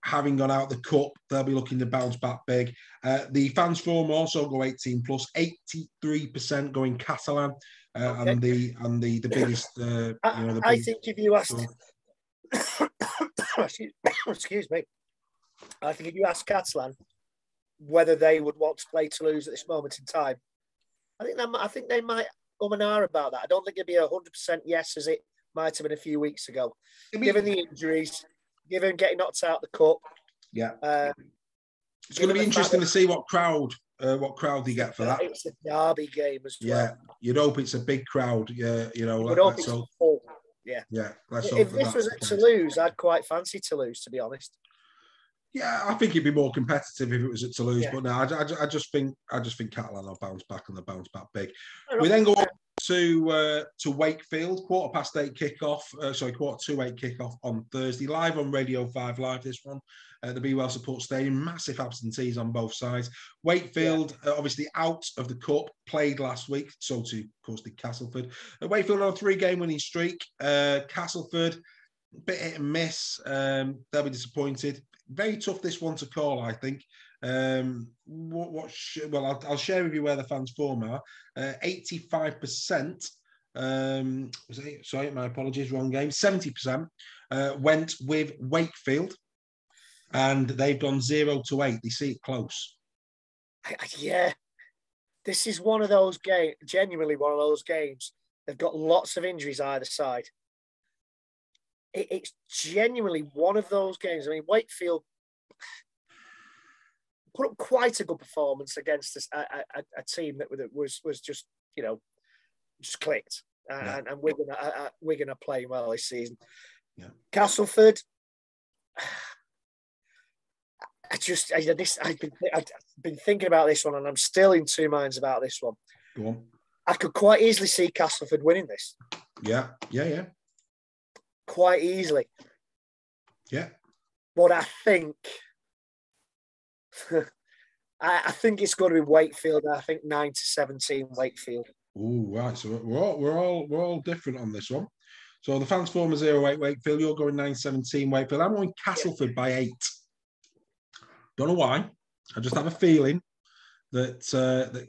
having gone out the cup, they'll be looking to bounce back big. The fans forum also go 18 plus, 83% going Catalan, and the biggest. I think if you asked, excuse me, I think if you ask Catalan whether they would want to play Toulouse at this moment in time, I think they might and ah about that. I don't think it'd be 100% yes as it might have been a few weeks ago, given the injuries, given getting knocked out the cup. Yeah, it's going to be interesting to see what crowd they get for that. It's a derby game as well. Yeah, you'd hope it's a big crowd. Yeah, hope it's full. Yeah. Let's hope if this was at Toulouse, I'd quite fancy Toulouse, to be honest. Yeah, I think it'd be more competitive if it was at Toulouse, but no, I just think Catalan will bounce back and they'll bounce back big. We then go on to Wakefield, 8:15 kickoff. Quarter to 8 kickoff on Thursday, live on Radio 5 Live. This one, the Be Well Support Stadium, massive absentees on both sides. Wakefield, obviously out of the cup, played last week, so too, of course, did Castleford. Wakefield on a 3-game winning streak. Castleford, bit hit and miss. They'll be disappointed. Very tough this one to call, I think. I'll share with you where the fans form are. 85%. Sorry, my apologies, wrong game. 70% went with Wakefield. And they've gone 0-8. They see it close. Yeah. This is one of those games, genuinely one of those games. They've got lots of injuries either side. It's genuinely one of those games. I mean, Wakefield put up quite a good performance against a team that was just, just clicked. And Wigan are playing well this season. Yeah. Castleford, I've been thinking about this one, and I'm still in two minds about this one. Go on. I could quite easily see Castleford winning this. Yeah. Quite easily. Yeah. But I think I think it's going to be Wakefield. I think 9-17 Wakefield. Oh, right. So we're all different on this one. So the fans form a 0-8 Wakefield. You're going 9-17 Wakefield. I'm going Castleford by 8. Don't know why. I just have a feeling that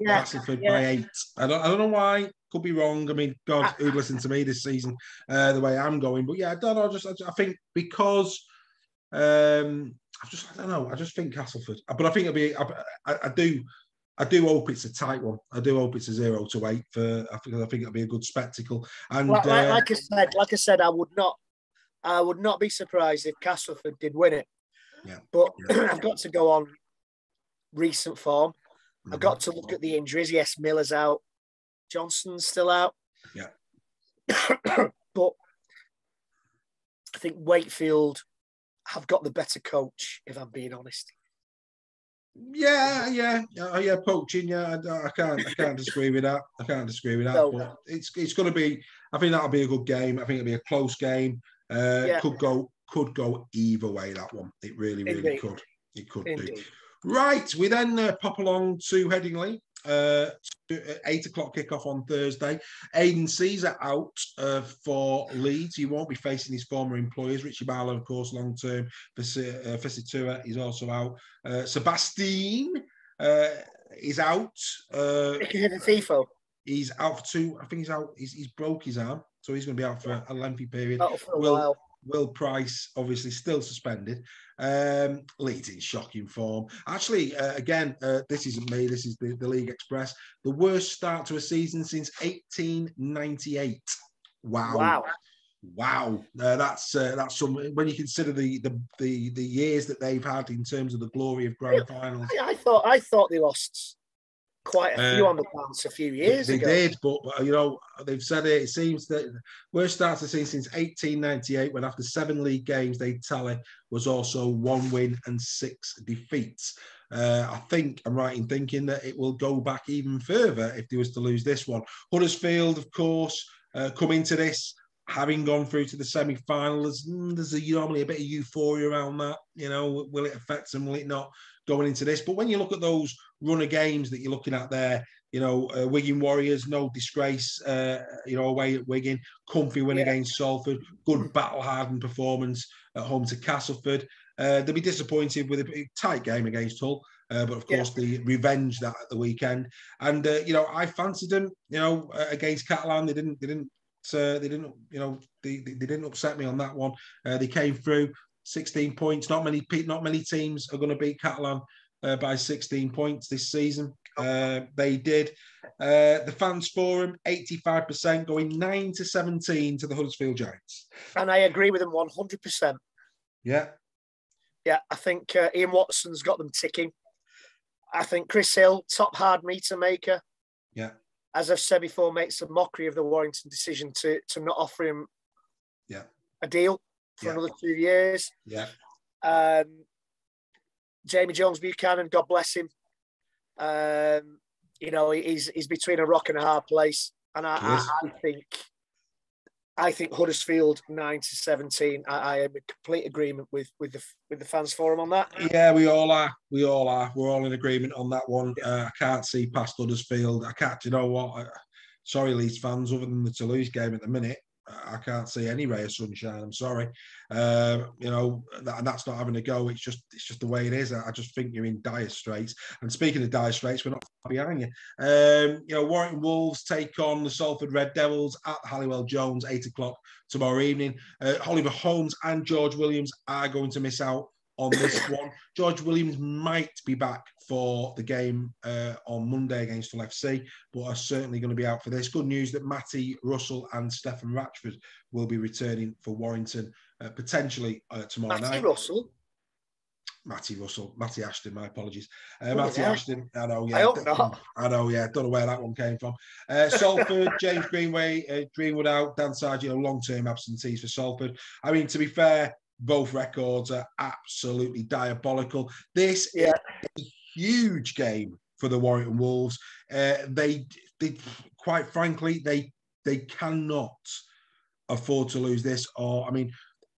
Castleford by 8. I don't know why. Could be wrong. I mean, God, who'd listen to me this season the way I'm going? But yeah, I don't know. I think because I don't know. I just think Castleford. But I think it'll be. I do hope it's a tight one. I do hope it's a 0-8 because I think it'll be a good spectacle. And like I said, I would not be surprised if Castleford did win it. Yeah. But I've got to go on recent form. Mm-hmm. I've got to look at the injuries. Yes, Miller's out. Johnson's still out. Yeah. But I think Wakefield have got the better coach, if I'm being honest. Yeah. Poaching. Yeah, I can't disagree with that. No. But it's going to be. I think that'll be a good game. I think it'll be a close game. Could go either way. That one. It really could. It could Indeed. do. Right. We then pop along to Headingley. 8 o'clock kickoff on Thursday. Aidan Caesar out for Leeds. He won't be facing his former employers. Richie Barlow, of course, long term. Fisitua is also out. Sebastian is out. He's out for 2. I think he's out. He's broke his arm, so he's going to be out for a lengthy period. Out for a while. Will Price, obviously, still suspended. Leeds in shocking form. Actually, again, this isn't me. This is the League Express. The worst start to a season since 1898. Wow. That's some. When you consider the years that they've had in terms of the glory of grand finals. I thought they lost quite a few on the bounce a few years ago. They did, but they've said it. It seems that worst start to the season since 1898, when after 7 league games they tally was also 1 win and 6 defeats. I think I'm right in thinking that it will go back even further if they was to lose this one. Huddersfield, of course, come into this having gone through to the semi-final. There's normally a bit of euphoria around that. Will it affect them? Will it not? Going into this, but when you look at those run of games that you're looking at there, Wigan Warriors, no disgrace, away at Wigan, comfy win against Salford, good battle-hardened performance at home to Castleford. They'll be disappointed with a tight game against Hull, but of course the revenge that at the weekend. And I fancied them, against Catalan. They didn't upset me on that one. They came through. 16 points. Not many teams are going to beat Catalan by 16 points this season. They did. The fans forum, 85% going 9-17 to the Huddersfield Giants. And I agree with them 100%. Yeah. Yeah, I think Ian Watson's got them ticking. I think Chris Hill, top hard meter maker. Yeah. As I've said before, makes a mockery of the Warrington decision to not offer him a deal for another 2 years. Yeah. Jamie Jones Buchanan, God bless him. He's between a rock and a hard place. And I think Huddersfield 9-17. I am in complete agreement with the fans forum on that. Yeah, we all are. We're all in agreement on that one. I can't see past Huddersfield. I can't. You know what? Sorry, Leeds fans. Other than the Toulouse game at the minute, I can't see any ray of sunshine. I'm sorry. And that's not having a go. It's just the way it is. I just think you're in dire straits. And speaking of dire straits, we're not far behind you. Warrington Wolves take on the Salford Red Devils at Halliwell Jones, 8 o'clock tomorrow evening. Oliver Holmes and George Williams are going to miss out on this one. George Williams might be back for the game on Monday against Hull FC, but are certainly going to be out for this. Good news that Matty Russell and Stefan Ratchford will be returning for Warrington potentially tomorrow night. Matty Ashton, my apologies. Matty Ashton, I know, yeah. I hope not. I know, yeah. Don't know where that one came from. Salford, James Greenwood out, Dan Sargent, long-term absentees for Salford. I mean, to be fair, both records are absolutely diabolical. This is a huge game for the Warrington Wolves. They quite frankly, they cannot afford to lose this. Or, I mean,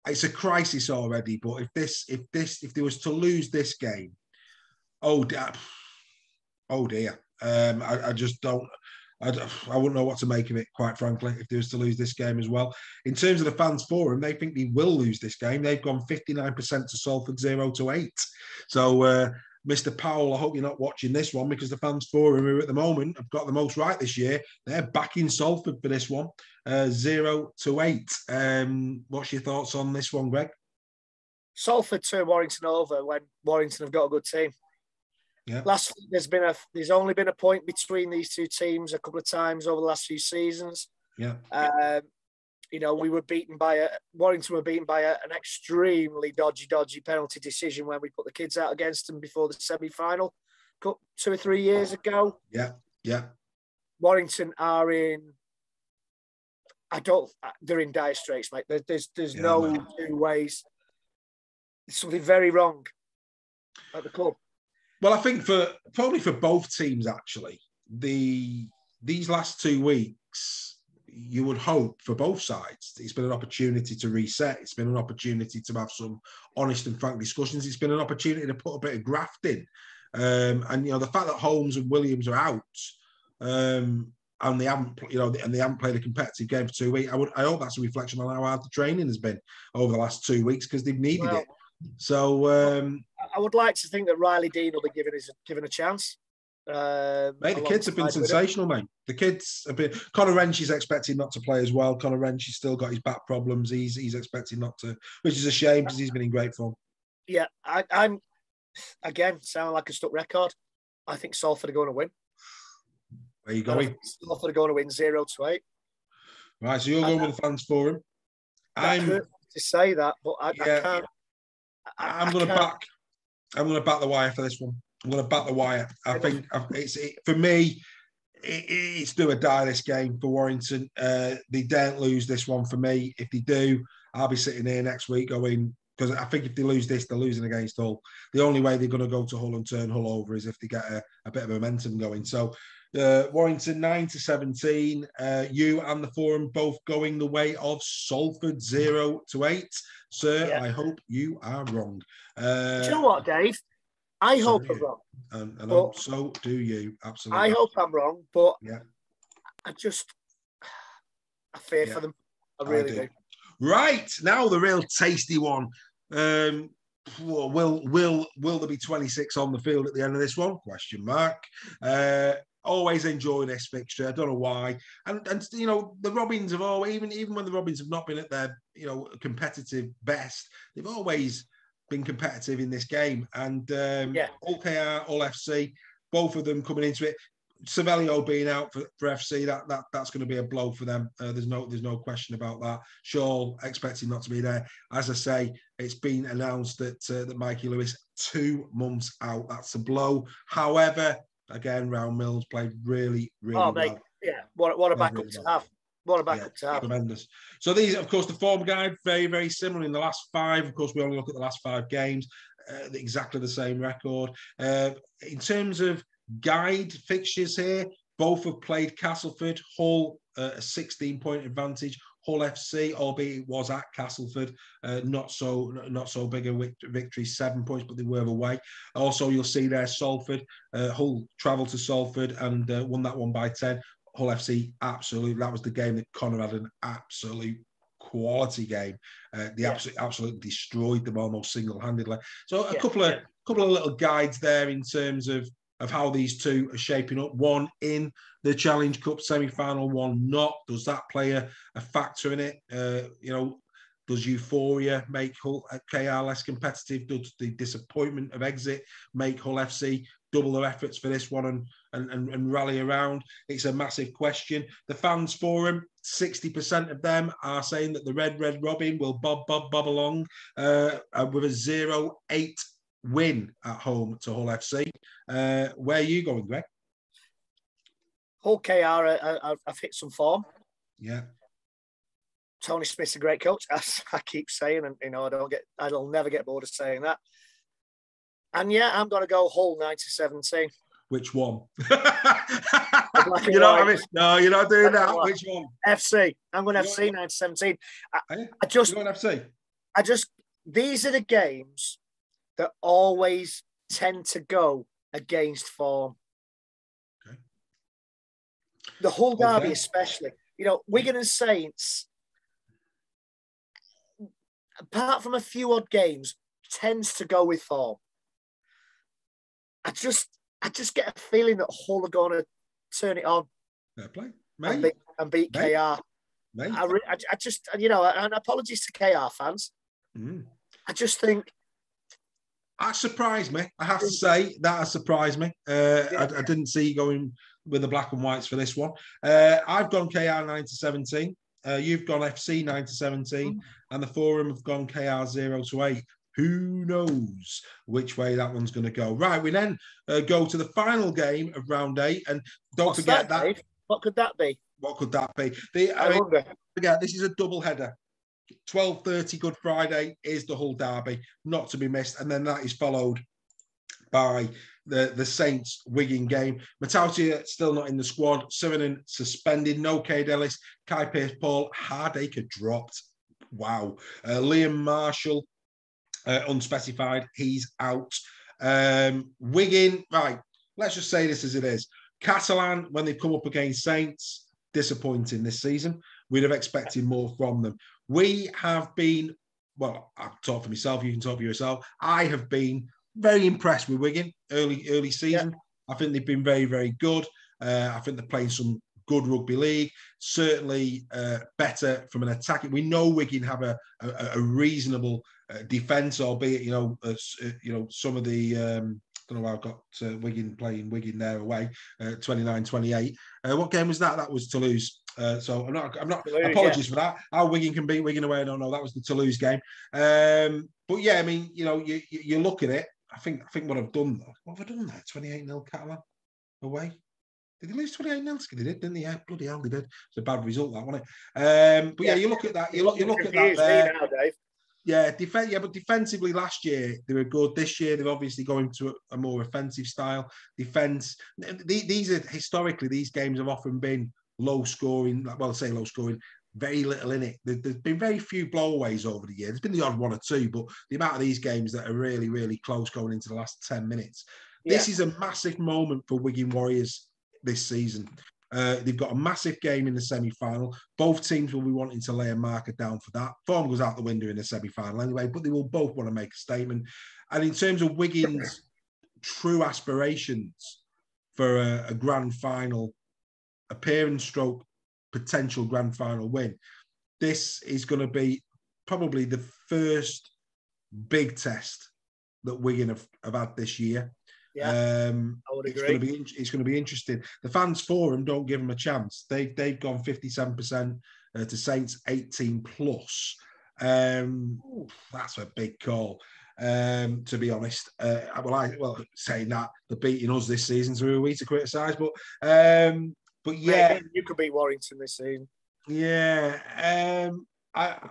it's a crisis already. But if they was to lose this game, oh dear. I just don't. I wouldn't know what to make of it, quite frankly, if they was to lose this game as well. In terms of the fans forum, they think they will lose this game. They've gone 59% to Salford 0-8. So, Mr. Powell, I hope you're not watching this one, because the fans forum, who at the moment have got the most right this year, they're backing Salford for this one, 0-8. What's your thoughts on this one, Greg? Salford turn Warrington over when Warrington have got a good team. Yeah. Last week, there's only been a point between these two teams a couple of times over the last few seasons. Yeah. Warrington were beaten by an extremely dodgy penalty decision when we put the kids out against them before the semi-final 2 or 3 years ago. Yeah. Warrington are they're in dire straits, mate. There's no two ways. There's something very wrong at the club. Well, I think probably for both teams, actually, these last 2 weeks, you would hope for both sides, it's been an opportunity to reset. It's been an opportunity to have some honest and frank discussions. It's been an opportunity to put a bit of graft in. And the fact that Holmes and Williams are out, and they haven't played a competitive game for 2 weeks. I hope that's a reflection on how hard the training has been over the last 2 weeks, because they've needed it. So I would like to think that Riley Dean will be given a chance. Mate, the kids have been sensational, mate. The kids have been. Conor Wrench is expected not to play as well. Conor Wrench has still got his back problems. He's expected not to, which is a shame because he's been in great form. Yeah, I'm again sounding like a stuck record. I think Salford are going to win. Where are you going? Salford are going to win 0-8. Right, so you're going with the fans forum. I'm to say that, but I can't. I'm going to back the wire for this one. I'm going to back the wire. I think for me, it's do or die this game for Warrington. They don't lose this one for me. If they do, I'll be sitting here next week going, because I think if they lose this, they're losing against Hull. The only way they're going to go to Hull and turn Hull over is if they get a bit of momentum going. So Warrington 9-17. You and the forum both going the way of Salford 0-8. Sir, yeah. I hope you are wrong. Do you know what, Dave? I hope I'm wrong. And so do you. Absolutely. I hope I'm wrong, but yeah. I fear for them. I really do. Right, now the real tasty one. Will there be 26 on the field at the end of this one? Question mark. Always enjoy this fixture. I don't know why. And the Robins have always, even when the Robins have not been at their competitive best, they've always been competitive in this game. And OKR, All FC, both of them coming into it. Savelio being out for FC, that's going to be a blow for them. There's no question about that. Shaw expecting not to be there. As I say, it's been announced that Mikey Lewis 2 months out. That's a blow. However, again, Round Mills played really well. Mate, yeah, what a backup to have. What a backup to have. Tremendous. So these, of course, the form guide, very, very similar in the last 5. Of course, we only look at the last 5 games. Exactly the same record. In terms of guide fixtures here, both have played Castleford. Hull, a 16-point advantage. Hull FC, albeit it was at Castleford, not so big a victory, 7 points, but they were away. Also, you'll see there Salford. Hull travelled to Salford and won that one by 10. Hull FC, absolutely. That was the game that Connor had an absolute quality game. They absolutely destroyed them almost single-handedly. So a couple of little guides there in terms of how these two are shaping up. One in the Challenge Cup semi-final, one not. Does that play a factor in it? Does euphoria make Hull KR less competitive? Does the disappointment of exit make Hull FC double their efforts for this one and rally around? It's a massive question. The fans forum, 60% of them are saying that the Red Robin will bob along with a 0-8 win at home to Hull FC. Where are you going, Greg? Hull KR have hit some form. Yeah. Tony Smith's a great coach, as I keep saying, and I'll never get bored of saying that. And yeah, I'm going to go Hull 9-17. Which one? You know what I mean? No, you're not doing that. Which one? FC. I'm going FC 9-17. These are the games that always tend to go against form. Okay. The Hull derby, especially. Wigan and Saints, apart from a few odd games, tends to go with form. I just get a feeling that Hull are going to turn it on. Fair play. And beat KR. And apologies to KR fans. I just think that surprised me. I have to say that has surprised me. I didn't see you going with the black and whites for this one. I've gone KR 9-17. You've gone FC 9-17, and the forum have gone KR 0-8. Who knows which way that one's going to go? Right, we then go to the final game of round 8, and don't forget that. Dave? What could that be? What could that be? I wonder. Again, this is a double header. 12:30 Good Friday is the Hull derby, not to be missed, and then that is followed by the Saints Wigan game. Matautia still not in the squad. Sivinen suspended. No Cade Ellis. Kai Pearce-Paul. Hardacre dropped. Wow. Liam Marshall unspecified. He's out. Wigan. Right. Let's just say this as it is. Catalan, when they've come up against Saints, disappointing this season. We'd have expected more from them. We have been, well, I'll talk for myself. You can talk for yourself. I have been very impressed with Wigan early season. Yeah. I think they've been very, very good. I think they're playing some good rugby league. Certainly better from an attacking. We know Wigan have a reasonable defence, albeit some of the. I don't know why I've got Wigan playing Wigan there away, 29-28. What game was that? That was Toulouse. So I'm not. Toulouse, apologies for that. How Wigan can beat Wigan away, I don't know. That was the Toulouse game. But yeah, I mean, you look at it. I think what I've done though. What have I done there? 28-0 Catalan away. Did they lose 28-0? They did, didn't they? Yeah, bloody hell, they did. It's a bad result, that, wasn't it? But yeah, you look at that. You look at that there. Now, Dave. Yeah, but defensively last year they were good. This year they're obviously going to a more offensive style defense. These are historically, these games have often been low scoring. Well, I say low scoring, very little in it. There's been very few blowaways over the year. There's been the odd one or two, but the amount of these games that are really, really close going into the last 10 minutes. Yeah. This is a massive moment for Wigan Warriors this season. They've got a massive game in the semi-final. Both teams will be wanting to lay a marker down for that. Form goes out the window in the semi-final anyway, but they will both want to make a statement. And in terms of Wigan's true aspirations for a grand final appearance stroke potential grand final win, this is going to be probably the first big test that Wigan have had this year. Yeah, I would agree. It's going to be interesting. The fans forum don't give them a chance. They've gone 57% to Saints 18 plus. That's a big call. To be honest, saying that they're beating us this season, so who are we to criticise? But yeah, maybe you could beat Warrington this season. Yeah.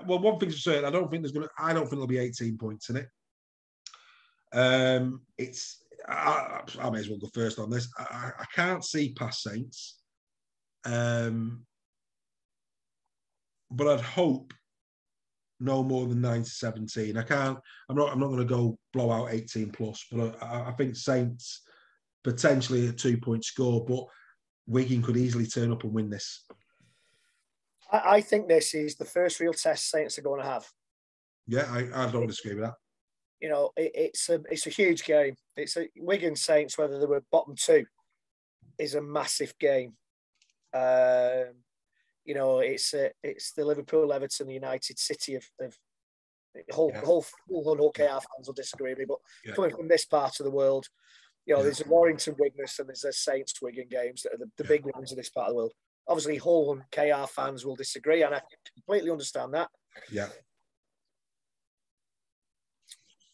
One thing's for certain, I don't think there'll be 18 points in it. I may as well go first on this. I can't see past Saints, but I'd hope no more than 9-17. I'm not going to go blow out 18 plus, but I think Saints potentially a 2-point score, but Wigan could easily turn up and win this. I think this is the first real test Saints are going to have. Yeah, I don't disagree with that. It's a huge game. It's a Wigan Saints, whether they were bottom two, is a massive game. It's the Liverpool, Everton, the United City of Hull KR fans will disagree with me, but coming from this part of the world, there's a Warrington Widnes and there's a Saints Wigan games that are the big ones of this part of the world. Obviously, Hull and KR fans will disagree, and I completely understand that. Yeah.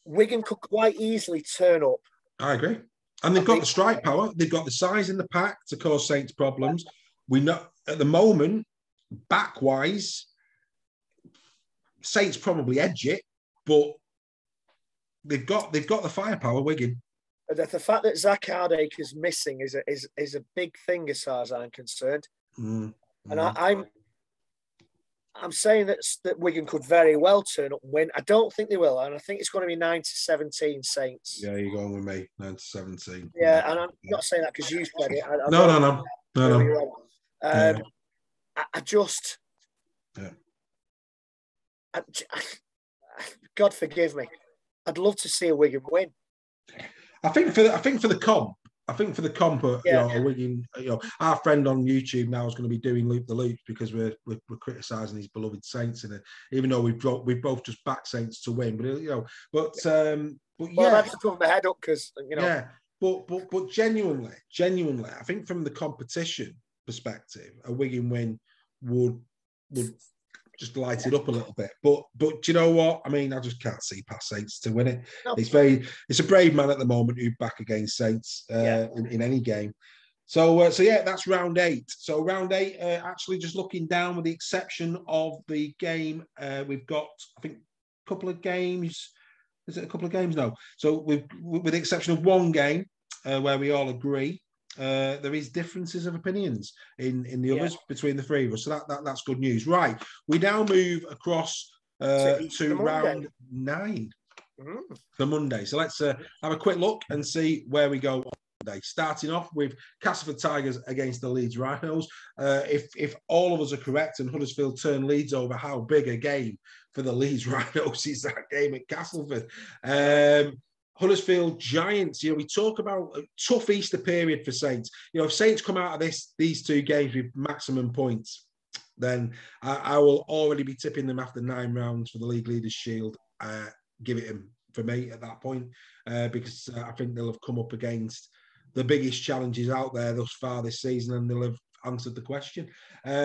Wigan could quite easily turn up. I agree. And they've got the strike power. They've got the size in the pack to cause Saints problems. We know at the moment, back-wise, Saints probably edge it, but they've got the firepower, Wigan. The fact that Zach Hardacre is missing is a big thing as far as I'm concerned. And I'm saying that Wigan could very well turn up and win. I don't think they will, and I think it's going to be 9-17 Saints. Yeah, you're going with me, 9-17. Yeah, and I'm not saying that because you said it. No. God forgive me. I'd love to see a Wigan win. I think for the comp, a Wigan, our friend on YouTube now is going to be doing Loop the Loops because we're criticising his beloved Saints, and even though we've both just backed Saints to win, but I've had to put my head up because but genuinely, I think from the competition perspective, a Wigan win would just light it up a little bit. But do you know what? I mean, I just can't see past Saints to win it. No. It's a brave man at the moment who's back against Saints in any game. So that's round 8. So round 8, actually just looking down with the exception of the game, we've got, I think, a couple of games. Is it a couple of games? No. So with the exception of one game where we all agree, there is differences of opinions in the others between the three of us. So that's good news. Right. We now move across to round 9, the Monday. So let's have a quick look and see where we go on Monday. Starting off with Castleford Tigers against the Leeds Rhinos. If all of us are correct and Huddersfield turn Leeds over, how big a game for the Leeds Rhinos is that game at Castleford? Huddersfield Giants, we talk about a tough Easter period for Saints. If Saints come out of these 2 games with maximum points, then I will already be tipping them after 9 rounds for the League Leaders Shield. Give it them for me at that point, because I think they'll have come up against the biggest challenges out there thus far this season, and they'll have answered the question.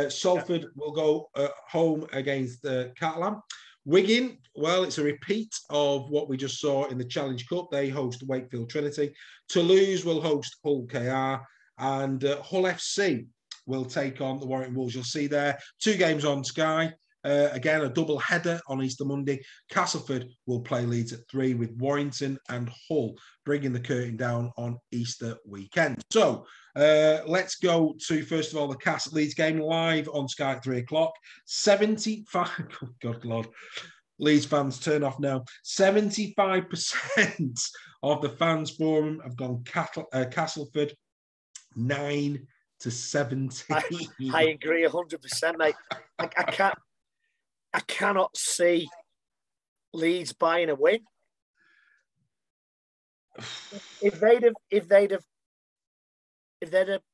Salford will go home against Catalan. Wigan, well, it's a repeat of what we just saw in the Challenge Cup. They host Wakefield Trinity. Toulouse will host Hull KR, and Hull FC will take on the Warrington Wolves. You'll see there 2 games on Sky. Again, a double header on Easter Monday. Castleford will play Leeds at 3 with Warrington and Hull bringing the curtain down on Easter weekend. So let's go to, first of all, the Leeds game live on Sky at 3 o'clock. 75, oh God, Lord. Leeds fans, turn off now. 75% of the fans forum have gone Castleford 9-17. I agree 100%, mate. I cannot see Leeds buying a win. If they'd have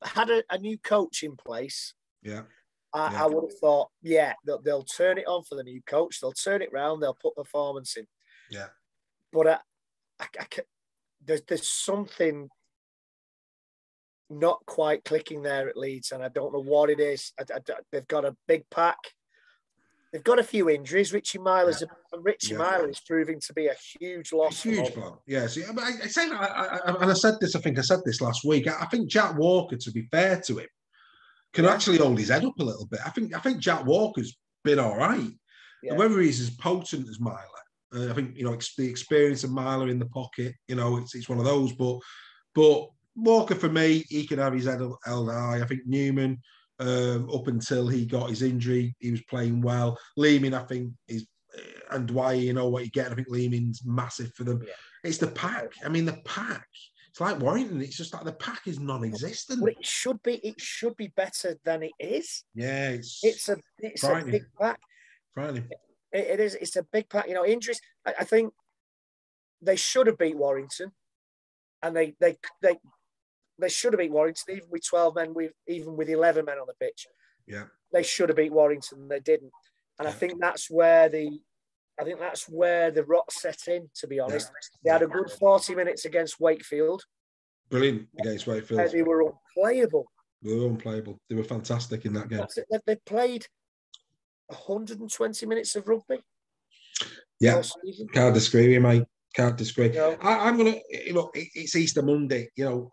had a new coach in place, I would have thought, they'll turn it on for the new coach. They'll turn it round. They'll put performance in. Yeah. But there's something not quite clicking there at Leeds, and I don't know what it is. They've got a big pack. They've got a few injuries. Richie Myler is proving to be a huge loss. Huge blow. Yeah. See, I say that, and I said this. I think I said this last week. I think Jack Walker, to be fair to him, can actually hold his head up a little bit. I think Jack Walker's been all right. Yeah. Whether he's as potent as Myler, I think the experience of Myler in the pocket. It's one of those. But Walker, for me, he can have his head held high. I think Newman. Up until he got his injury, he was playing well. Lehman, I think, and Dwyer, what you get. I think Lehman's massive for them. Yeah. It's the pack. I mean, the pack. It's like Warrington. It's just like the pack is non-existent. Well, it should be. It should be better than it is. Yeah, it's a big pack. Frightening. It is. It's a big pack. Injuries. I think they should have beat Warrington, and they should have beat Warrington, even with 12 men, even with 11 men on the pitch. Yeah. They should have beat Warrington, and they didn't. And I think that's where the I think that's where the rot set in, to be honest. They had a good 40 minutes against Wakefield. Brilliant against Wakefield. They were unplayable. They were unplayable. They were fantastic in that game. That's it. They played 120 minutes of rugby. Yeah, can't disagree with you, mate. Can't disagree. No. I'm going to, look, it's Easter Monday. There's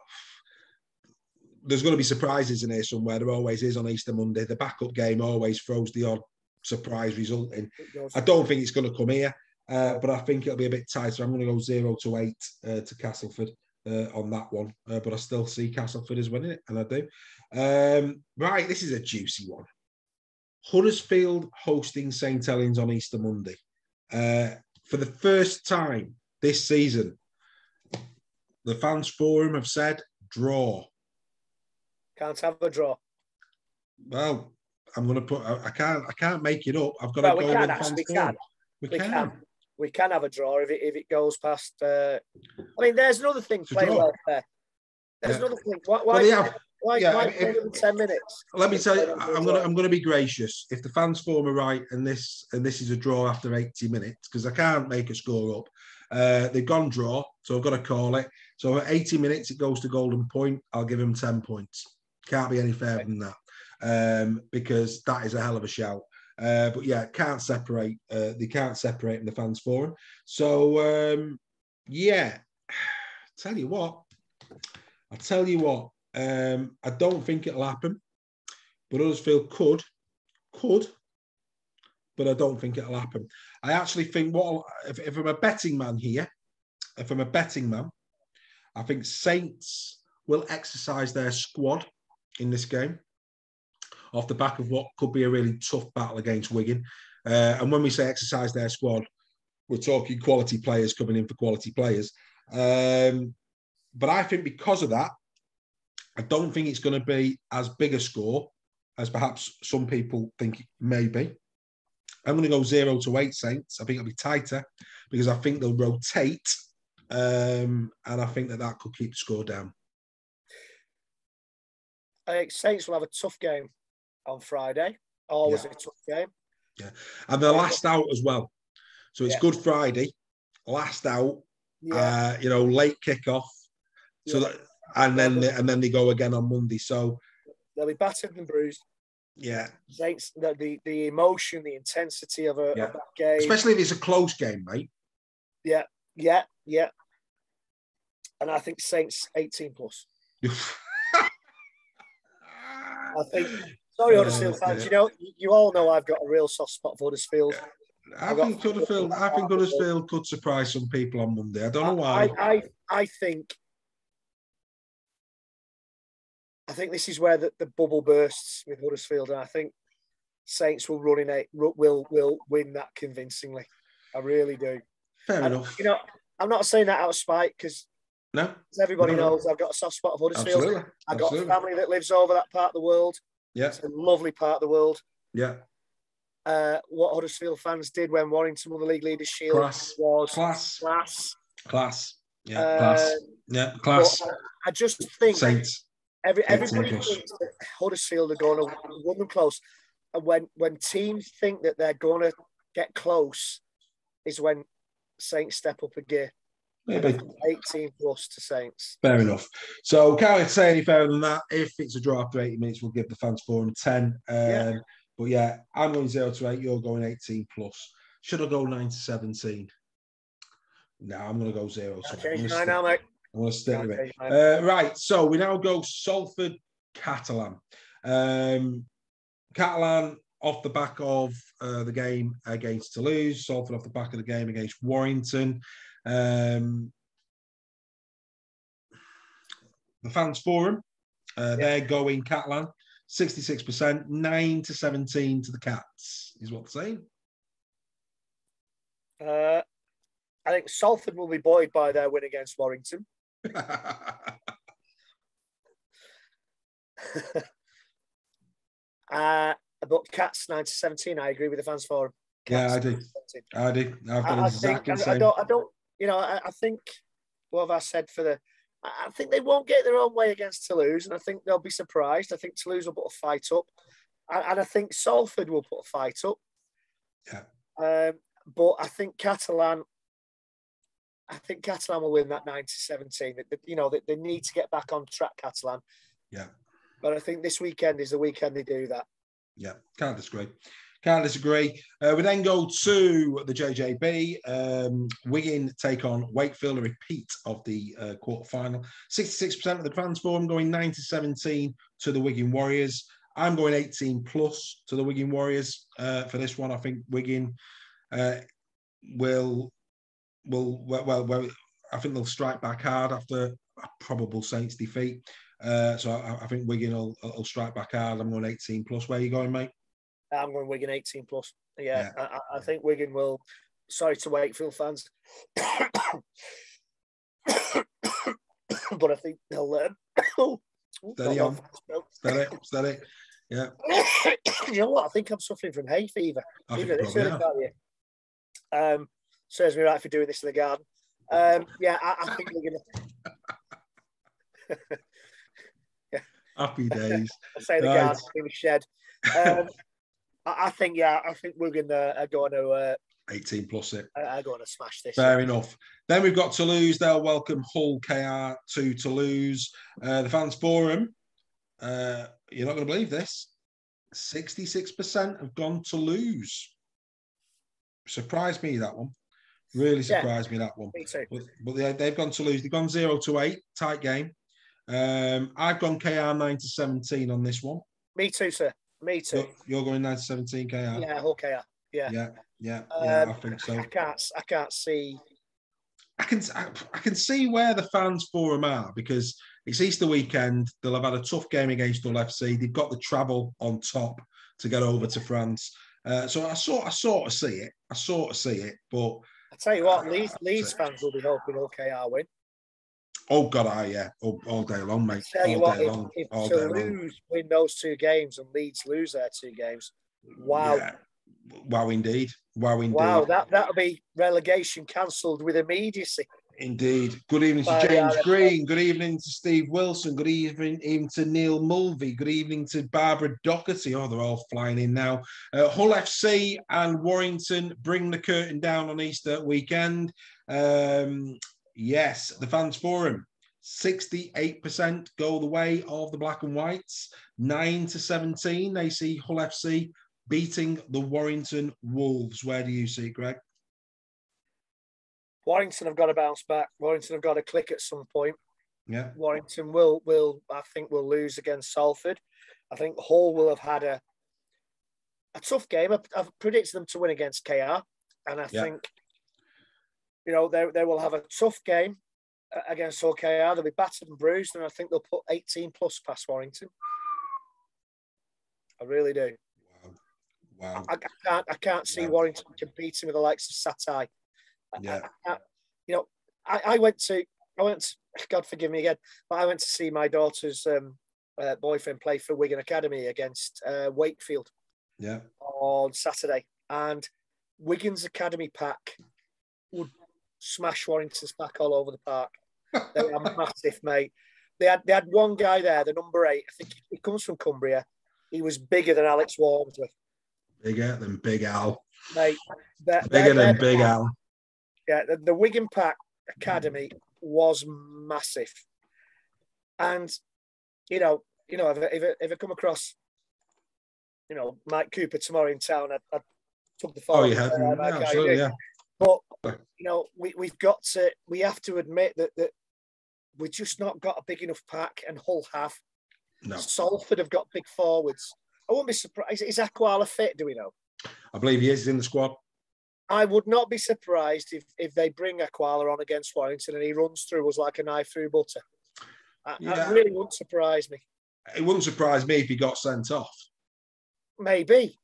going to be surprises in here somewhere. There always is on Easter Monday. The backup game always throws the odd surprise result in. I don't think it's going to come here, but I think it'll be a bit tighter. I'm going to go 0-8 to Castleford on that one, but I still see Castleford as winning it, and I do. Right, this is a juicy one. Huddersfield hosting St Helens on Easter Monday. For the first time this season, the fans forum have said draw. Can't have a draw. Well, I'm going to put. I can't make it up. I've got to go with fans forum. We can have a draw if it goes past. I mean, there's another thing. Play well there. There's another thing. Why 10 minutes? Let me tell you, I'm going to be gracious. If the fans form are right, and this is a draw after 80 minutes, because I can't make a score up. They've gone draw, so I've got to call it. So at 80 minutes, it goes to golden point. I'll give them 10 points. Can't be any fairer than that, because that is a hell of a shout. But yeah, can't separate. They can't separate in the fans forum. So yeah, I'll tell you what. I don't think it'll happen, but Huddersfield could, but I don't think it'll happen. I actually think if I'm a betting man here, I think Saints will exercise their squad in this game off the back of what could be a really tough battle against Wigan. And when we say exercise their squad, we're talking quality players coming in for quality players. But I think because of that, I don't think it's going to be as big a score as perhaps some people think it may be. I'm going to go 0-8 Saints. I think it'll be tighter because I think they'll rotate, and I think that could keep the score down. I think Saints will have a tough game on Friday. Always a tough game. Yeah, and they're last out as well. So it's Good Friday, last out. Late kickoff. So that, and then they go again on Monday. So they'll be battered and bruised. Yeah, Saints, the emotion, the intensity of that game, especially if it's a close game, mate. Yeah. And I think Saints 18 plus. I think. Sorry, Huddersfield fans. You all know I've got a real soft spot for Huddersfield. I think Huddersfield could surprise some people on Monday. I don't know why. I think this is where the bubble bursts with Huddersfield, and I think Saints will will win that convincingly. I really do. Fair enough. I'm not saying that out of spite because everybody knows I've got a soft spot of Huddersfield. Absolutely. I've got a family that lives over that part of the world. Yeah, it's a lovely part of the world. Yeah. What Huddersfield fans did when Warrington won the League Leaders Shield was class. Yeah, class. Yeah, class. I just think Saints. Everybody thinks that Huddersfield are going to run them close. And when teams think that they're going to get close is when Saints step up a gear. Maybe. 18 plus to Saints. Fair enough. So can't say any fairer than that. If it's a draw after 80 minutes, we'll give the fans forum 10. But yeah, I'm going 0-8. You're going 18 plus. Should I go 9-17? No, I'm going to go 0. Mate. I'm going to stick with it. Right, so we now go Salford Catalan. Catalan off the back of the game against Toulouse, Salford off the back of the game against Warrington. The fans forum, they're going Catalan, 66%, 9-17 to the Cats, is what they're saying. I think Salford will be buoyed by their win against Warrington. But Cats 9-17. I agree with the fans forum. Cats, I do. I've got exactly the same. I think what have I said for the? I think they won't get their own way against Toulouse, and I think they'll be surprised. I think Toulouse will put a fight up, and I think Salford will put a fight up. Yeah. But I think Catalan will win that 9-17. They need to get back on track, Catalan. Yeah. But I think this weekend is the weekend they do that. Yeah, can't disagree. Can't disagree. We then go to the JJB. Wigan take on Wakefield, a repeat of the quarter-final. 66% of the fans forum going 9-17 to the Wigan Warriors. I'm going 18 plus to the Wigan Warriors for this one. I think Wigan will I think they'll strike back hard after a probable Saints defeat. So I think Wigan will strike back hard. I'm going 18 plus. Where are you going, mate? I'm going Wigan 18 plus. Yeah. I think Wigan will. Sorry to Wakefield fans, but I think they'll. Steady on. Steady. Yeah. You know what? I think I'm suffering from hay fever. Even this early part of year. Serves me right for doing this in the garden. I think we're gonna. Happy days. I say the garden in the shed. I think we're gonna go to 18 plus it. I'm going to smash this. Fair enough. Then we've got Toulouse. They'll welcome Hull KR to Toulouse. The fans forum. You're not going to believe this. 66% have gone to lose. Surprised me, that one. Really surprised me, that one. Me too. But they've gone to lose. They've gone 0-8. Tight game. I've gone KR 9-17 on this one. Me too, sir. Me too. You're going 9-17 KR? Yeah, Hull KR. Yeah, I think so. I can't see. I can see where the fans forum are, because it's Easter weekend. They'll have had a tough game against Hull FC. They've got the travel on top to get over to France. So I sort of see it. But I tell you what, Leeds fans will be hoping Hull KR win. Oh God, all day long, mate. I tell you what, if Toulouse win those two games and Leeds lose their two games, wow. Yeah. Wow, indeed. Wow, that'll be relegation cancelled with immediacy. Indeed. Good evening to James Green. Good evening to Steve Wilson. Good evening to Neil Mulvey. Good evening to Barbara Doherty. Oh, they're all flying in now. Hull FC and Warrington bring the curtain down on Easter weekend. Yes, the fans forum. 68% go the way of the black and whites. 9-17, they see Hull FC beating the Warrington Wolves. Where do you see it, Greg? Warrington have got to bounce back. Warrington have got to click at some point. Yeah. Warrington will lose against Salford. I think Hull will have had a tough game. I've predicted them to win against KR, and I think they will have a tough game against Hull KR. They'll be battered and bruised, and I think they'll put 18 plus past Warrington. I really do. Wow. I can't see Warrington competing with the likes of Satai. Yeah. I went to God forgive me again, but I went to see my daughter's boyfriend play for Wigan Academy against Wakefield on Saturday, and Wigan's Academy pack would smash Warrington's pack all over the park. They were massive, mate. They had one guy there, the number 8. I think he comes from Cumbria. He was bigger than Alex Wormsworth. Bigger than Big Al. Mate, bigger than Big Al. Yeah, the Wigan Pack Academy was massive. And, if I come across, Mike Cooper tomorrow in town, I'd took the phone. Oh, yeah. Absolutely, yeah. But, we have to admit that we've just not got a big enough pack, and Hull have. No. Salford have got big forwards. I won't be surprised. Is Aquala fit, do we know? I believe he is in the squad. I would not be surprised if they bring Aquala on against Warrington and he runs through us like a knife through butter. That really wouldn't surprise me. It wouldn't surprise me if he got sent off. Maybe.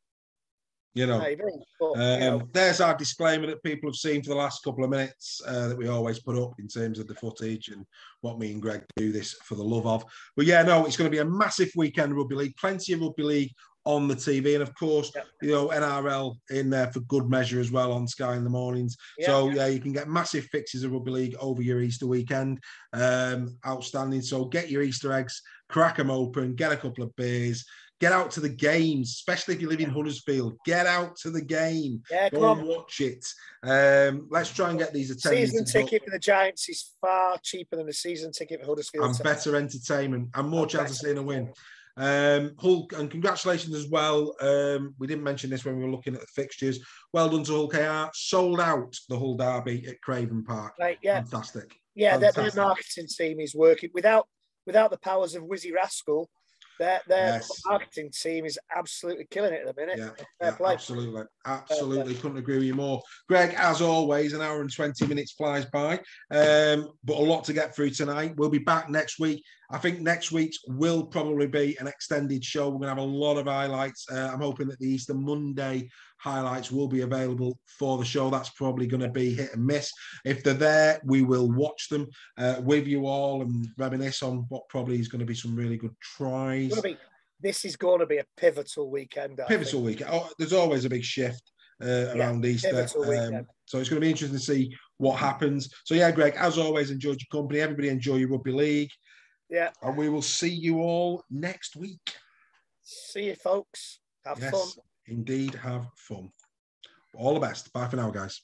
Maybe. But, there's our disclaimer that people have seen for the last couple of minutes that we always put up in terms of the footage and what me and Greg do this for the love of. But it's going to be a massive weekend of Rugby League. Plenty of Rugby League on the TV, and of course, NRL in there for good measure as well on Sky in the mornings. So you can get massive fixes of Rugby League over your Easter weekend. Outstanding. So get your Easter eggs, crack them open, get a couple of beers, Get out to the games, especially if you live in Huddersfield. Get out to the game. Yeah, Go and watch it. Let's try and get these attendances. Season ticket for the Giants is far cheaper than the season ticket for Huddersfield. And better entertainment and more chance of seeing a win. Hull, and congratulations as well. We didn't mention this when we were looking at the fixtures. Well done to Hull KR. Sold out the Hull derby at Craven Park. Right, yeah. Fantastic. Yeah, Fantastic. their marketing team is working without the powers of Wizzy Rascal. Their marketing team is absolutely killing it at the minute. Yeah, absolutely. Couldn't agree with you more. Greg, as always, an hour and 20 minutes flies by, but a lot to get through tonight. We'll be back next week. I think next week's will probably be an extended show. We're going to have a lot of highlights. I'm hoping that the Easter Monday highlights will be available for the show. That's probably going to be hit and miss. If they're there, we will watch them with you all and reminisce on what probably is going to be some really good tries. This is going to be a pivotal weekend. Pivotal weekend. Oh, there's always a big shift around Easter. So it's going to be interesting to see what happens. So yeah, Greg, as always, enjoyed your company. Everybody enjoy your rugby league. Yeah. And we will see you all next week. See you, folks. Have fun. Indeed, have fun. All the best. Bye for now, guys.